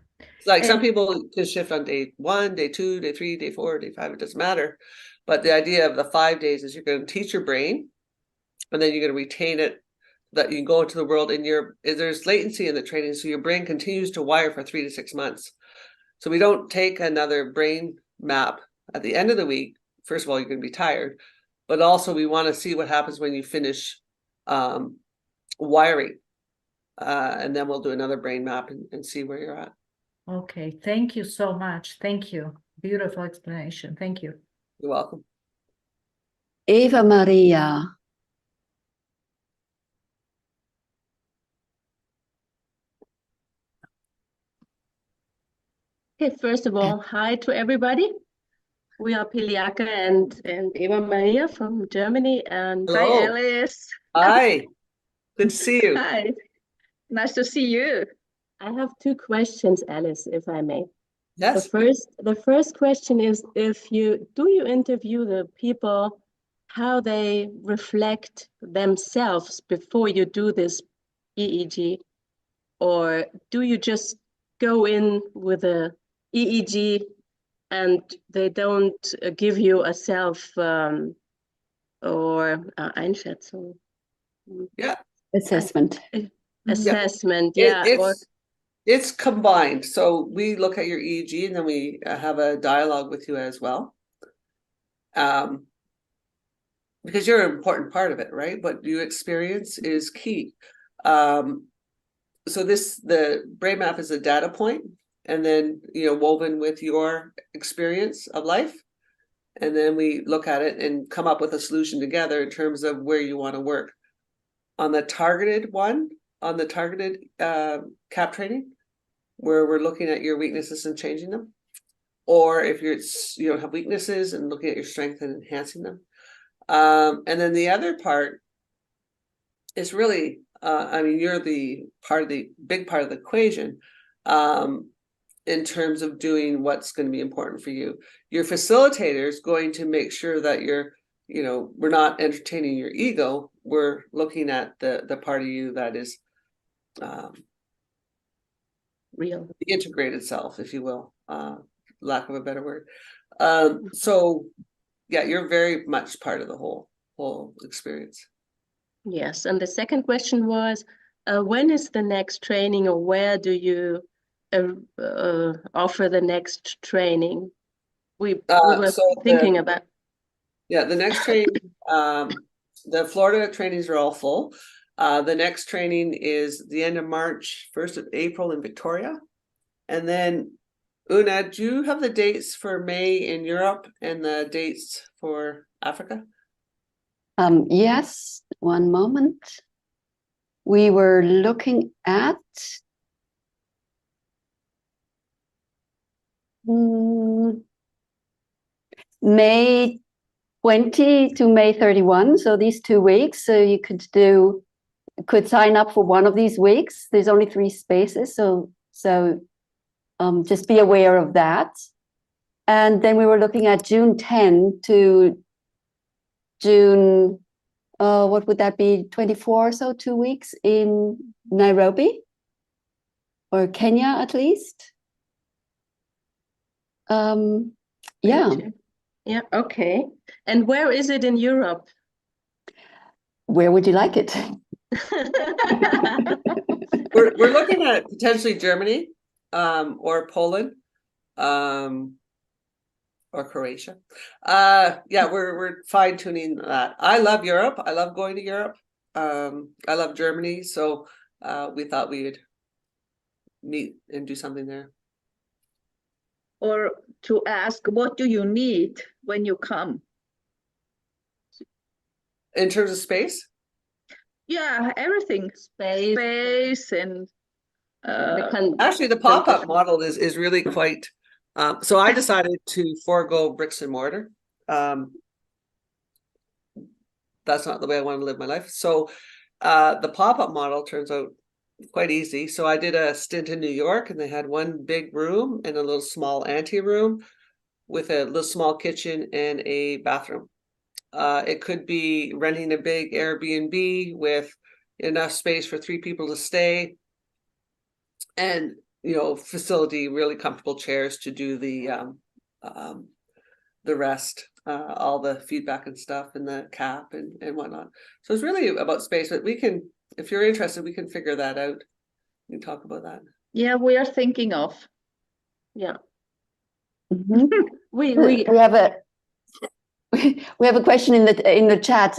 Like some people can shift on day 1, day 2, day 3, day 4, day 5, it doesn't matter. But the idea of the 5 days is you're going to teach your brain, and then you're going to retain it, that you can go into the world, and there's latency in the training, so your brain continues to wire for 3 to 6 months. So we don't take another brain map at the end of the week. First of all, you're going to be tired, but also we want to see what happens when you finish wiring, and then we'll do another brain map and see where you're at. Okay, thank you so much. Thank you. Beautiful explanation. Thank you. You're welcome. Eva Maria. Okay, first of all, hi to everybody. We are Piliaka and Eva Maria from Germany, and Hello. hi, Alice. Hi, good to see you. Hi, nice to see you. I have 2 questions, Alice, if I may. Yes. The first question is, do you interview the people how they reflect themselves before you do this EEG, or do you just go in with a EEG and they don't give you a self or Einschätzung? Yeah. Assessment. Assessment, yeah. It's combined. So we look at your EEG, and then we have a dialogue with you as well. Because you're an important part of it, right? What you experience is key. So the brain map is a data point, and then, you know, woven with your experience of life. And then we look at it and come up with a solution together in terms of where you want to work. On the targeted CAP training, where we're looking at your weaknesses and changing them, or if you have weaknesses and looking at your strength and enhancing them. And then the other part is really, I mean, you're the big part of the equation, in terms of doing what's going to be important for you. Your facilitator is going to make sure that we're not entertaining your ego. We're looking at the part of you that is Real. the integrated self, if you will, lack of a better word. So yeah, you're very much part of the whole experience. Yes, and the second question was, when is the next training, or where do you offer the next training? We were thinking about. Yeah, the next training, the Florida trainings are all full. The next training is the end of March, 1st of April in Victoria. And then, Una, do you have the dates for May in Europe and the dates for Africa? Yes, one moment. We were looking at May 20 to May 31. So these 2 weeks. So you could sign up for one of these weeks. There's only 3 spaces. So just be aware of that. And then we were looking at June 10 to June, what would that be, 24, so 2 weeks in Nairobi or Kenya at least. Yeah. Yeah, okay. And where is it in Europe? Where would you like it? We're looking at potentially Germany, or Poland, or Croatia. Yeah, we're fine tuning that. I love Europe. I love going to Europe. I love Germany. So we thought we would meet and do something there. Or to ask, what do you need when you come? In terms of space? Yeah, everything. Space and actually the pop-up model is really quite so I decided to forego bricks and mortar. That's not the way I want to live my life. So the pop-up model turns out quite easy. So I did a stint in New York, and they had one big room and a little small ante room with a little small kitchen and a bathroom. It could be renting a big Airbnb with enough space for 3 people to stay, and facility, really comfortable chairs to do the rest, all the feedback and stuff, and the cap and whatnot. So it's really about space, but we can, if you're interested, we can figure that out. We can talk about that. yeah, we are thinking of. Yeah. Mm-hmm. We have a question in the chat.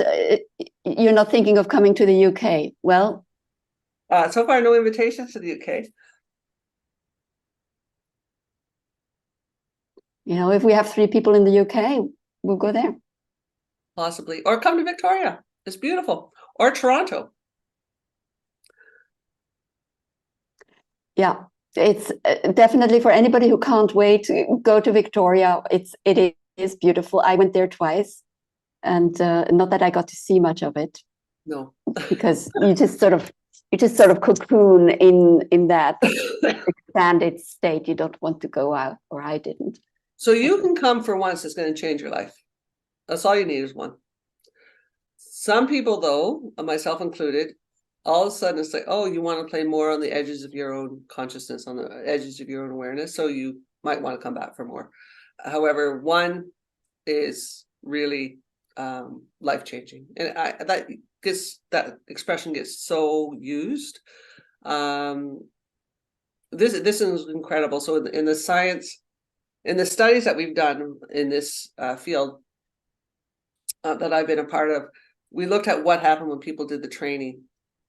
You're not thinking of coming to the UK? Well, so far no invitations to the UK. If we have 3 people in the UK, we'll go there. Possibly, or come to Victoria. It's beautiful, or Toronto. Yeah, it's definitely for anybody who can't wait to go to Victoria. It is beautiful. I went there twice, and not that I got to see much of it. No, because you just sort of cocoon in that expanded state. You don't want to go out, or I didn't. So you can come for once. It's going to change your life. That's all you need is one. Some people, though, myself included, all of a sudden it's like, oh, you want to play more on the edges of your own consciousness, on the edges of your own awareness. So you might want to come back for more. However, one is really life-changing. And that expression gets so used. This is incredible. So in the science, in the studies that we've done in this field that I've been a part of, we looked at what happened when people did the training,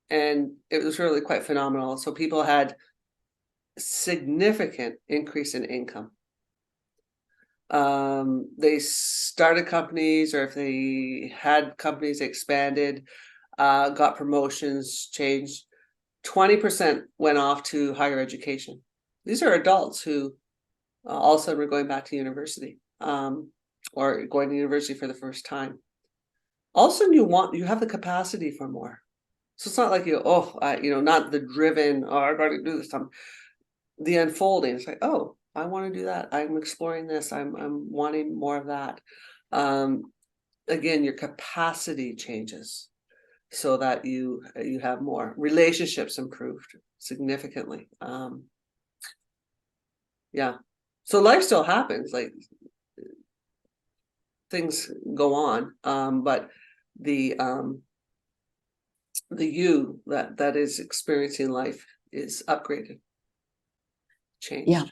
and it was really quite phenomenal. So people had significant increase in income. They started companies, or if they had companies, expanded, got promotions, changed. 20% went off to higher education. These are adults who all of a sudden we're going back to university, or going to university for the first time. All of a sudden you have the capacity for more. So it's not like not the driven, oh, I gotta do this. The unfolding. It's like, oh, I want to do that. I'm exploring this. I'm wanting more of that. Again, your capacity changes so that you have more. Relationships improved significantly. Yeah. So life still happens, like things go on, but the you that is experiencing life is upgraded, changed. Yeah.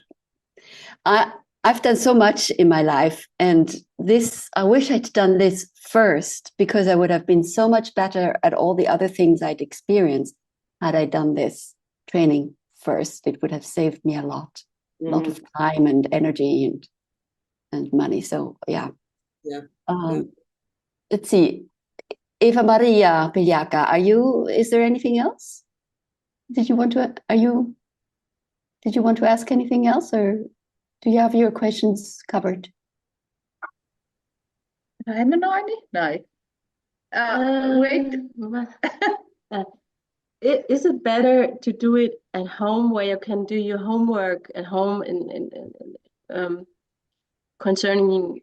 I've done so much in my life, and I wish I'd done this first, because I would have been so much better at all the other things I'd experienced had I done this training first. It would have saved me a lot of time and energy and money. So yeah. Let's see. Eva Maria Piliaca, is there anything else? Did you want to ask anything else, or do you have your questions covered? Nei, men nå, Annie. Wait. Is it better to do it at home, where you can do your homework at home concerning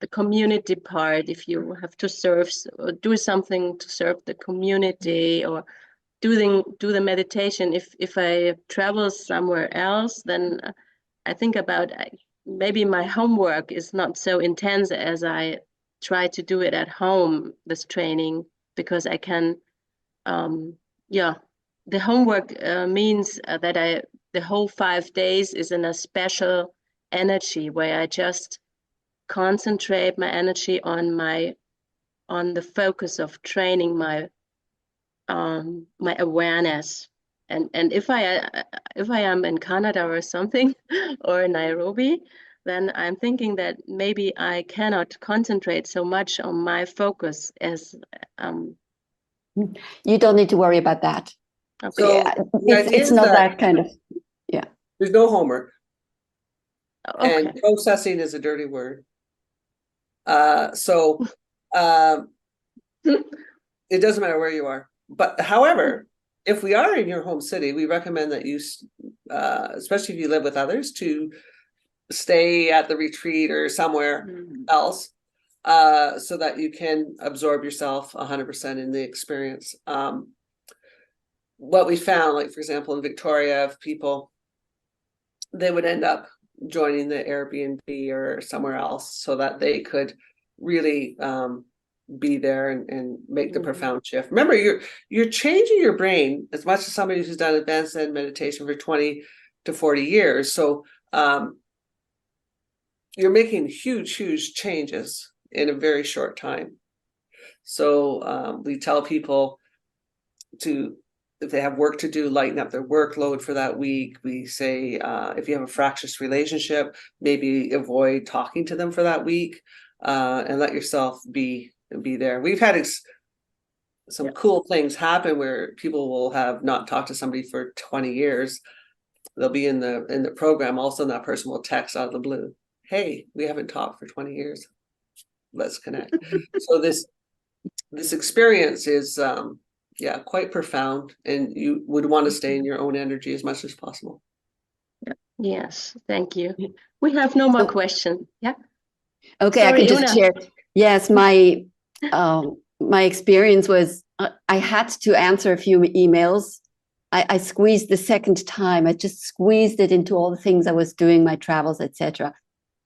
the community part, if you have to serve or do something to serve the community, or do the meditation? If I travel somewhere else, then I think about maybe my homework is not so intense as I try to do it at home, this training, because I can, the homework means that the whole 5 days is in a special energy, where I just concentrate my energy on the focus of training my awareness. And if I am in Canada or something, or in Nairobi, then I'm thinking that maybe I cannot concentrate so much on my focus as You don't need to worry about that. So it's not that kind of, yeah. There's no homework. Okay. And processing is a dirty word. So it doesn't matter where you are. But however, if we are in your home city, we recommend that you, especially if you live with others, to stay at the retreat or somewhere else, so that you can absorb yourself 100% in the experience. What we found, like for example, in Victoria, of people, they would end up joining the Airbnb or somewhere else so that they could really be there and make the profound shift. Remember, you're changing your brain as much as somebody who's done advanced Zen meditation for 20 to 40 years. So you're making huge changes in a very short time. So we tell people to, if they have work to do, lighten up their workload for that week. We say, if you have a fractious relationship, maybe avoid talking to them for that week, and let yourself be there. We've had some cool things happen where people will have not talked to somebody for 20 years. They'll be in the program. All of a sudden that person will text out of the blue, hey, we haven't talked for 20 years. Let's connect. So this experience is quite profound, and you would want to stay in your own energy as much as possible. Yes, thank you. We have no more questions. Yeah. Okay, sorry, I can just Una. share. Yes, my experience was I had to answer a few emails. I squeezed the second time. I just squeezed it into all the things I was doing, my travels, etc.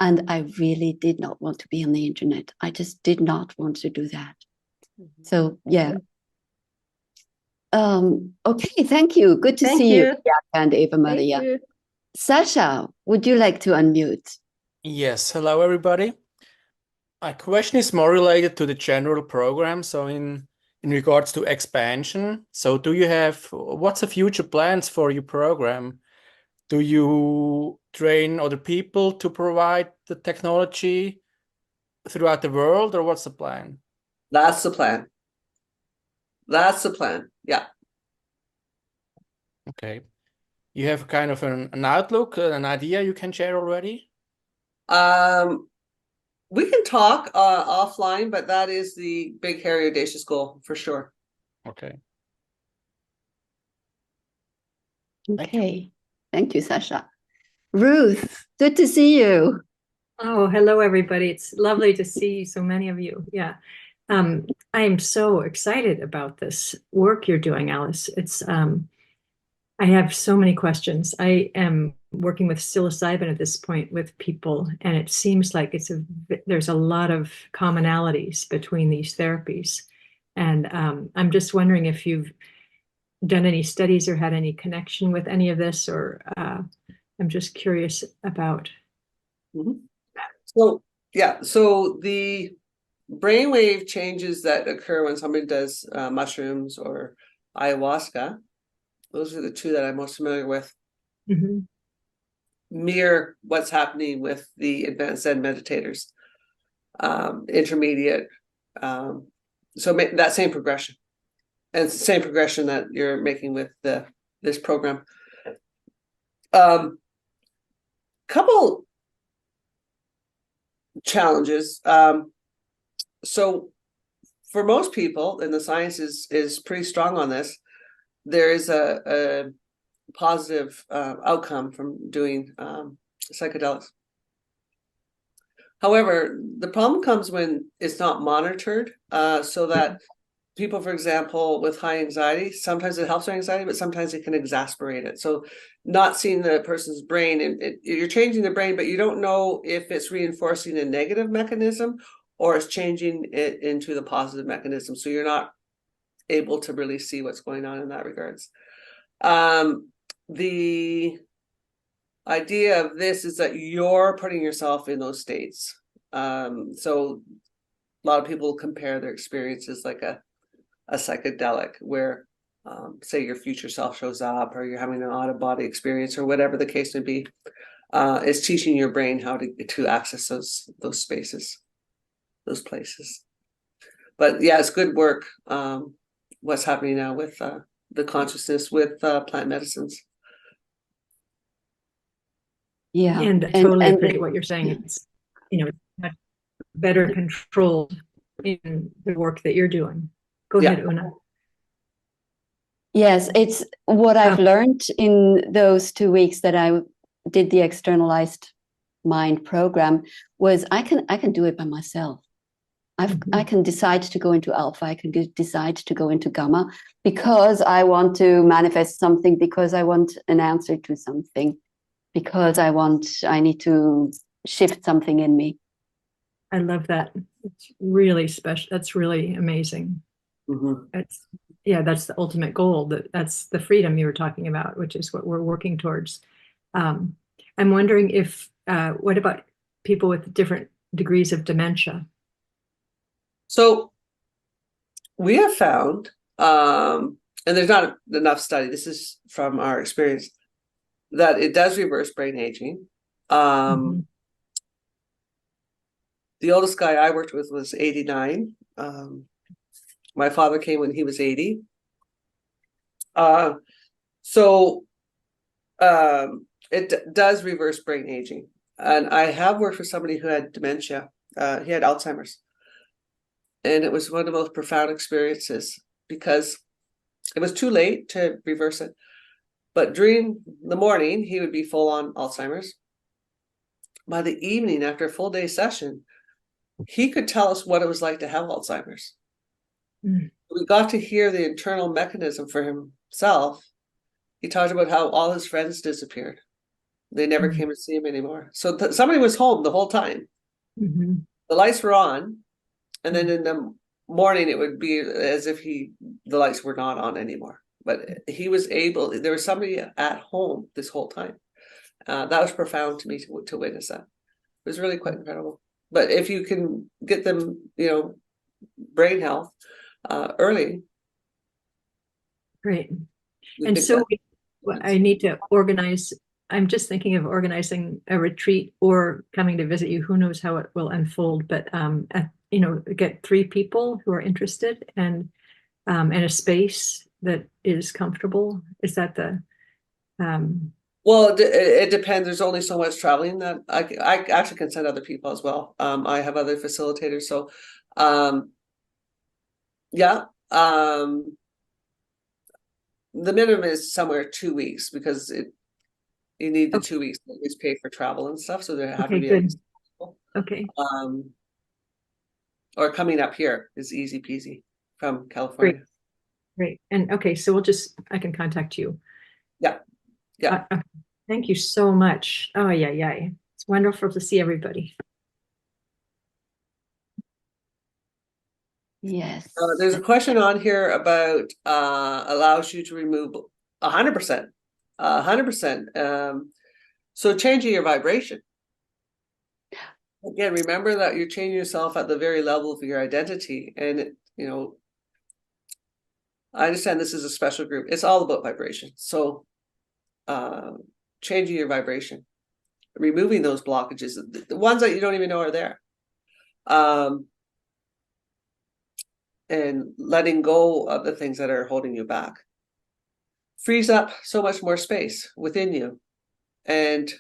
And I really did not want to be on the internet. I just did not want to do that. So yeah. Okay, thank you. Good to see you, and Eva Maria. Sasha, would you like to unmute? Yes, hello everybody. My question is more related to the general program. So in regards to expansion, so what's the future plans for your program? Do you train other people to provide the technology throughout the world, or what's the plan? That's the plan. That's the plan. Yeah. Okay. You have kind of an outlook, an idea you can share already? We can talk offline, but that is the big, hairy, audacious goal for sure. Okay. Okay. Thank you, Sasha. Ruth, good to see you. Oh, hello, everybody. It's lovely to see so many of you. Yeah. I am so excited about this work you're doing, Alice. I have so many questions. I am working with psilocybin at this point with people, and it seems like there's a lot of commonalities between these therapies. And I'm just wondering if you've done any studies or had any connection with any of this, or I'm just curious about. So, yeah, so the brainwave changes that occur when somebody does mushrooms or ayahuasca, those are the two that I'm most familiar with, mirror what's happening with the advanced Zen meditators, intermediate. So that same progression, and it's the same progression that you're making with this program. Couple challenges. So for most people, and the science is pretty strong on this, there is a positive outcome from doing psychedelics. However, the problem comes when it's not monitored, so that people, for example, with high anxiety, sometimes it helps their anxiety, but sometimes it can exacerbate it. So not seeing the person's brain, and you're changing the brain, but you don't know if it's reinforcing a negative mechanism or it's changing it into the positive mechanism. So you're not able to really see what's going on in that regards. The idea of this is that you're putting yourself in those states. So a lot of people compare their experiences like a psychedelic, where say your future self shows up, or you're having an out-of-body experience, or whatever the case may be. It's teaching your brain how to access those spaces, those places. But yeah, it's good work. What's happening now with the consciousness with plant medicines. Yeah. And I totally appreciate what you're saying. It's, much better controlled in the work that you're doing. Go ahead, Una. Yes, it's what I've learned in those 2 weeks that I did the Externalized Mind program was I can do it by myself. I can decide to go into alpha. I can decide to go into gamma because I want to manifest something, because I want an answer to something, because I need to shift something in me. I love that. It's really special. That's really amazing. That's the ultimate goal. That's the freedom you were talking about, which is what we're working towards. I'm wondering if, what about people with different degrees of dementia? So we have found, and there's not enough study, this is from our experience, that it does reverse brain aging. The oldest guy I worked with was 89. My father came when he was 80. So it does reverse brain aging. And I have worked with somebody who had dementia. He had Alzheimer's. And it was one of the most profound experiences because it was too late to reverse it. But during the morning, he would be full on Alzheimer's. By the evening, after a full day session, he could tell us what it was like to have Alzheimer's. We got to hear the internal mechanism for himself. He talked about how all his friends disappeared. They never came to see him anymore. So somebody was home the whole time. The lights were on. And then in the morning, it would be as if the lights were not on anymore. But he was able, there was somebody at home this whole time. That was profound to me to witness that. It was really quite incredible. But if you can get them, brain health early. Great. And so I need to organize, I'm just thinking of organizing a retreat or coming to visit you. Who knows how it will unfold, but get 3 people who are interested and a space that is comfortable. Is that Well, it depends. There's only so much traveling that I actually can send other people as well. I have other facilitators, so yeah. The minimum is somewhere 2 weeks because you need the Okay. 2 weeks to at least pay for travel and stuff. So there have to Okay, be at good. least people. Okay, Or coming up here is easy peasy from great, California. great. And okay, so I can contact you. Yeah, yeah. Okay. Thank you so much. Oh, yeah, yeah. It's wonderful to see everybody. Yes. There's a question on here about allows you to remove 100%, 100%. So changing your vibration. Again, remember that you're changing yourself at the very level of your identity, and I understand this is a special group. It's all about vibration. So, changing your vibration, removing those blockages, the ones that you don't even know are there. And letting go of the things that are holding you back frees up so much more space within you. And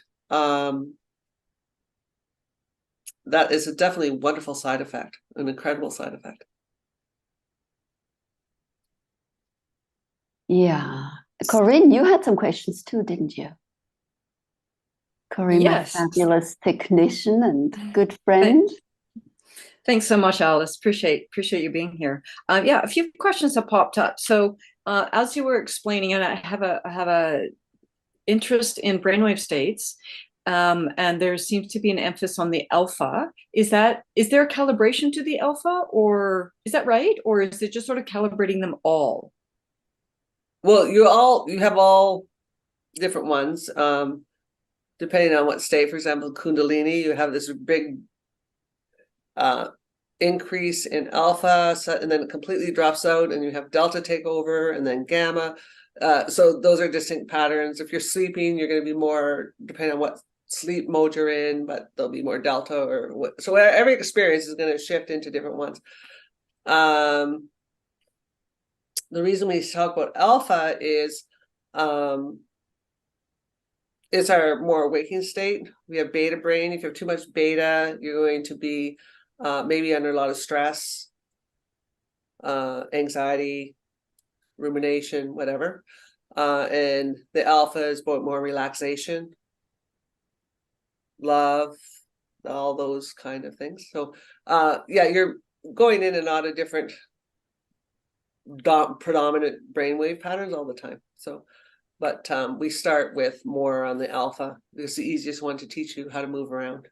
that is definitely a wonderful side effect, an incredible side effect. Yeah. Corinne, you had some questions too, didn't you? Corinne, Yes. my fabulous technician and good friend. Thanks so much, Alice. Appreciate you being here. Yeah, a few questions have popped up. So as you were explaining, and I have a interest in brainwave states, and there seems to be an emphasis on the alpha. Is there a calibration to the alpha, or is that right, or is it just sort of calibrating them all? Well, you have all different ones, depending on what state. For example, Kundalini, you have this big increase in alpha, and then it completely drops out, and you have delta take over, and then gamma. So those are distinct patterns. If you're sleeping, you're going to be more depending on what sleep mode you're in, but there'll be more delta or what. So every experience is going to shift into different ones. The reason we talk about alpha is it's our more awakened state. We have beta brain. If you have too much beta, you're going to be maybe under a lot of stress, anxiety, rumination, whatever. And the alpha is about more relaxation, love, all those kind of things. So yeah, you're going in and out of different predominant brainwave patterns all the time. So, but we start with more on the alpha. It's the easiest one to teach you how to move around.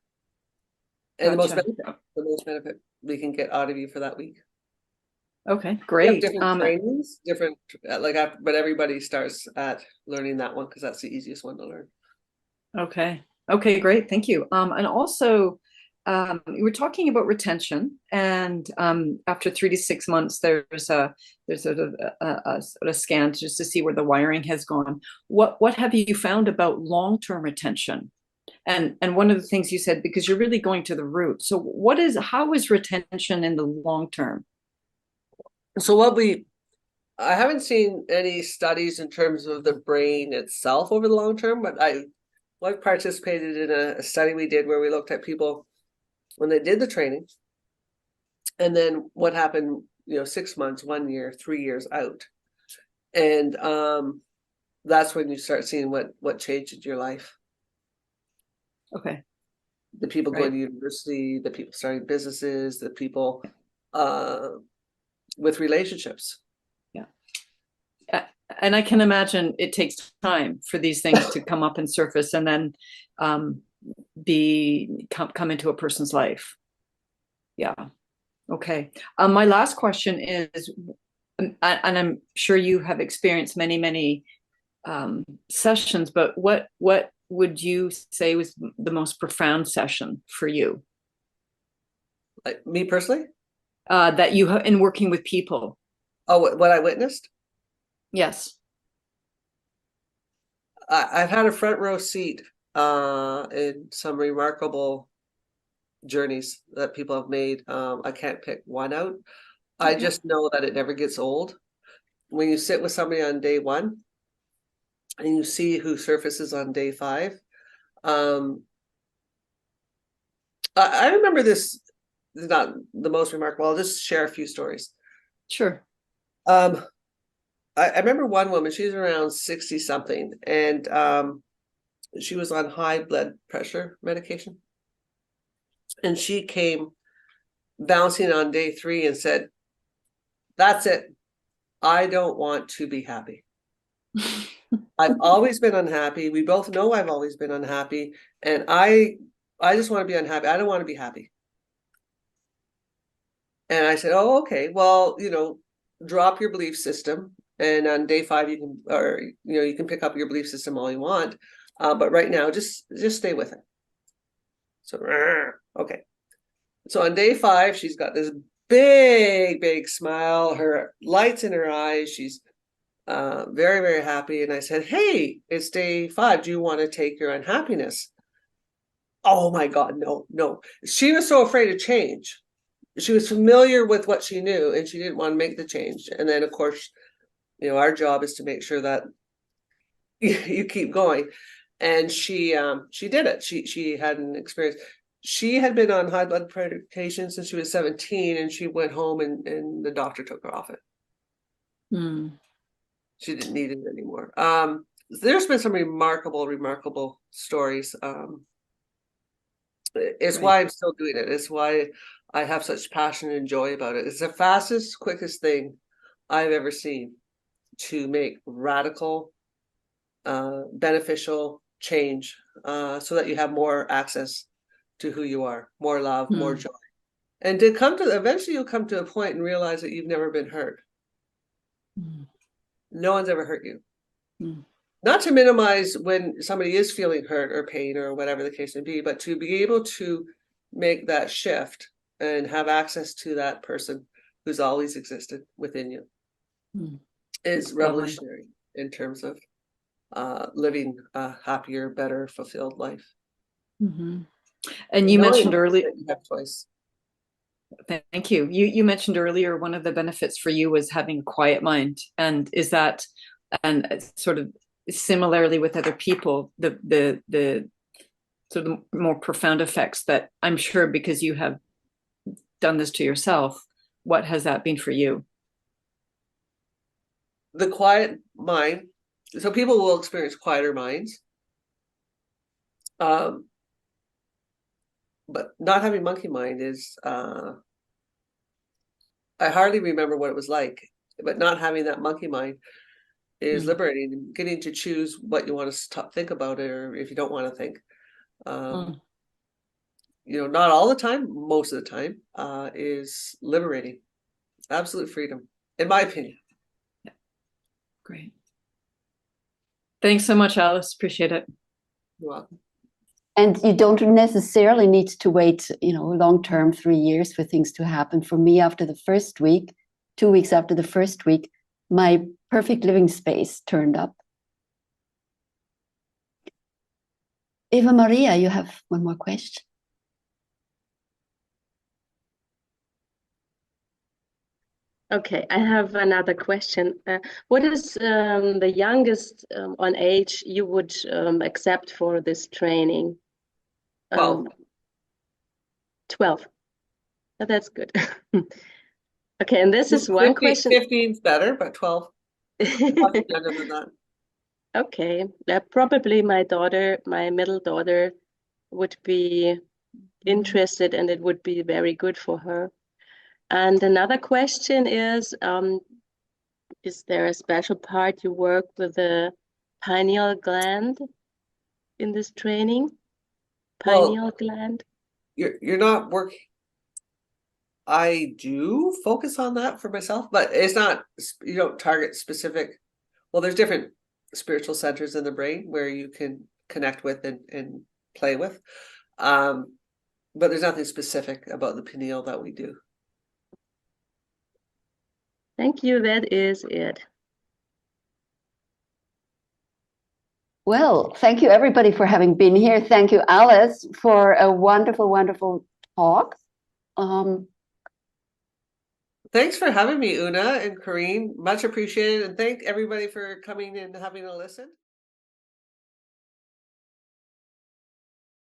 And Gotcha. the most benefit we can get out of you for that week. Okay, We have great. different trainings, different but everybody starts at learning that one because that's the easiest one to learn. Okay, great. Thank you. And also, we were talking about retention, and after 3 to 6 months, there's sort of a scan just to see where the wiring has gone. What have you found about long-term retention? And one of the things you said, because you're really going to the root. So how is retention in the long term? So I haven't seen any studies in terms of the brain itself over the long term, but I participated in a study we did where we looked at people when they did the training, and then what happened, 6 months, 1 year, 3 years out. And that's when you start seeing what changed in your life. Okay. The people Right. going to university, the people starting businesses, the people with relationships. Yeah. And I can imagine it takes time for these things to come up and surface, and then come into a person's life. Yeah. Okay. My last question is, and I'm sure you have experienced many sessions, but what would you say was the most profound session for you? Like me personally? That you have in working with people. Oh, what I witnessed? Yes. I've had a front row seat in some remarkable journeys that people have made. I can't pick one out. I just know that it never gets old. When you sit with somebody on day one, and you see who surfaces on day 5. I remember this is not the most remarkable. I'll just share a few stories. Sure. I remember one woman, she's around 60 something, and she was on high blood pressure medication. And she came bouncing on day 3 and said, "That's it. I don't want to be happy. I've always been unhappy. We both know I've always been unhappy. And I just want to be unhappy. I don't want to be happy." And I said, "Oh, okay. Well, drop your belief system. And on day 5, you can pick up your belief system all you want. But right now, just stay with it." So, okay. So on day 5, she's got this big smile, her lights in her eyes. She's very, very happy. And I said, "Hey, it's day 5. Do you want to take your unhappiness?" Oh my God, no. She was so afraid of change. She was familiar with what she knew, and she didn't want to make the change. And then, of course, our job is to make sure that you keep going. And she did it. She had an experience. She had been on high blood pressure medication since she was 17, and she went home and the doctor took her off it. She didn't need it anymore. There's been some remarkable stories. It's why I'm still doing it. It's why I have such passion and joy about it. It's the fastest, quickest thing I've ever seen to make radical, beneficial change, so that you have more access to who you are, more love, more joy. And eventually you'll come to a point and realize that you've never been hurt. No one's ever hurt you. Not to minimize when somebody is feeling hurt or pain or whatever the case may be, but to be able to make that shift and have access to that person who's always existed within you is revolutionary in terms of living a happier, better, fulfilled life. And you mentioned earlier, you have choice. Thank you. You mentioned earlier one of the benefits for you was having a quiet mind, and is that, and sort of similarly with other people, the sort of more profound effects that I'm sure, because you have done this to yourself, what has that been for you? The quiet mind. So people will experience quieter minds. But not having monkey mind is, I hardly remember what it was like, but not having that monkey mind is liberating, and getting to choose what you want to think about it, or if you don't want to think. Not all the time, most of the time, is liberating. Absolute freedom, in my opinion. Yeah. Great. Thanks so much, Alice. Appreciate it. You're welcome. And you don't necessarily need to wait, long term, 3 years for things to happen. For me, after the first week, 2 weeks after the first week, my perfect living space turned up. Eva Maria, you have one more question. Okay, I have another question. What is the youngest on age you would accept for this training? 12. 12. Oh, that's good. Okay, and this is one question. 15 is better, but 12. Nothing younger than that. Okay, probably my middle daughter would be interested, and it would be very good for her. And another question is there a special part you work with the pineal gland in this training? Pineal gland? You're not working. I do focus on that for myself, but it's not, you don't target specific. Well, there's different spiritual centers in the brain where you can connect with and play with. But there's nothing specific about the pineal that we do. Thank you. That is it. Well, thank you everybody for having been here. Thank you, Alice, for a wonderful, wonderful talk. Thanks for having me, Una and Corrine. Much appreciated. And thank everybody for coming and having a listen.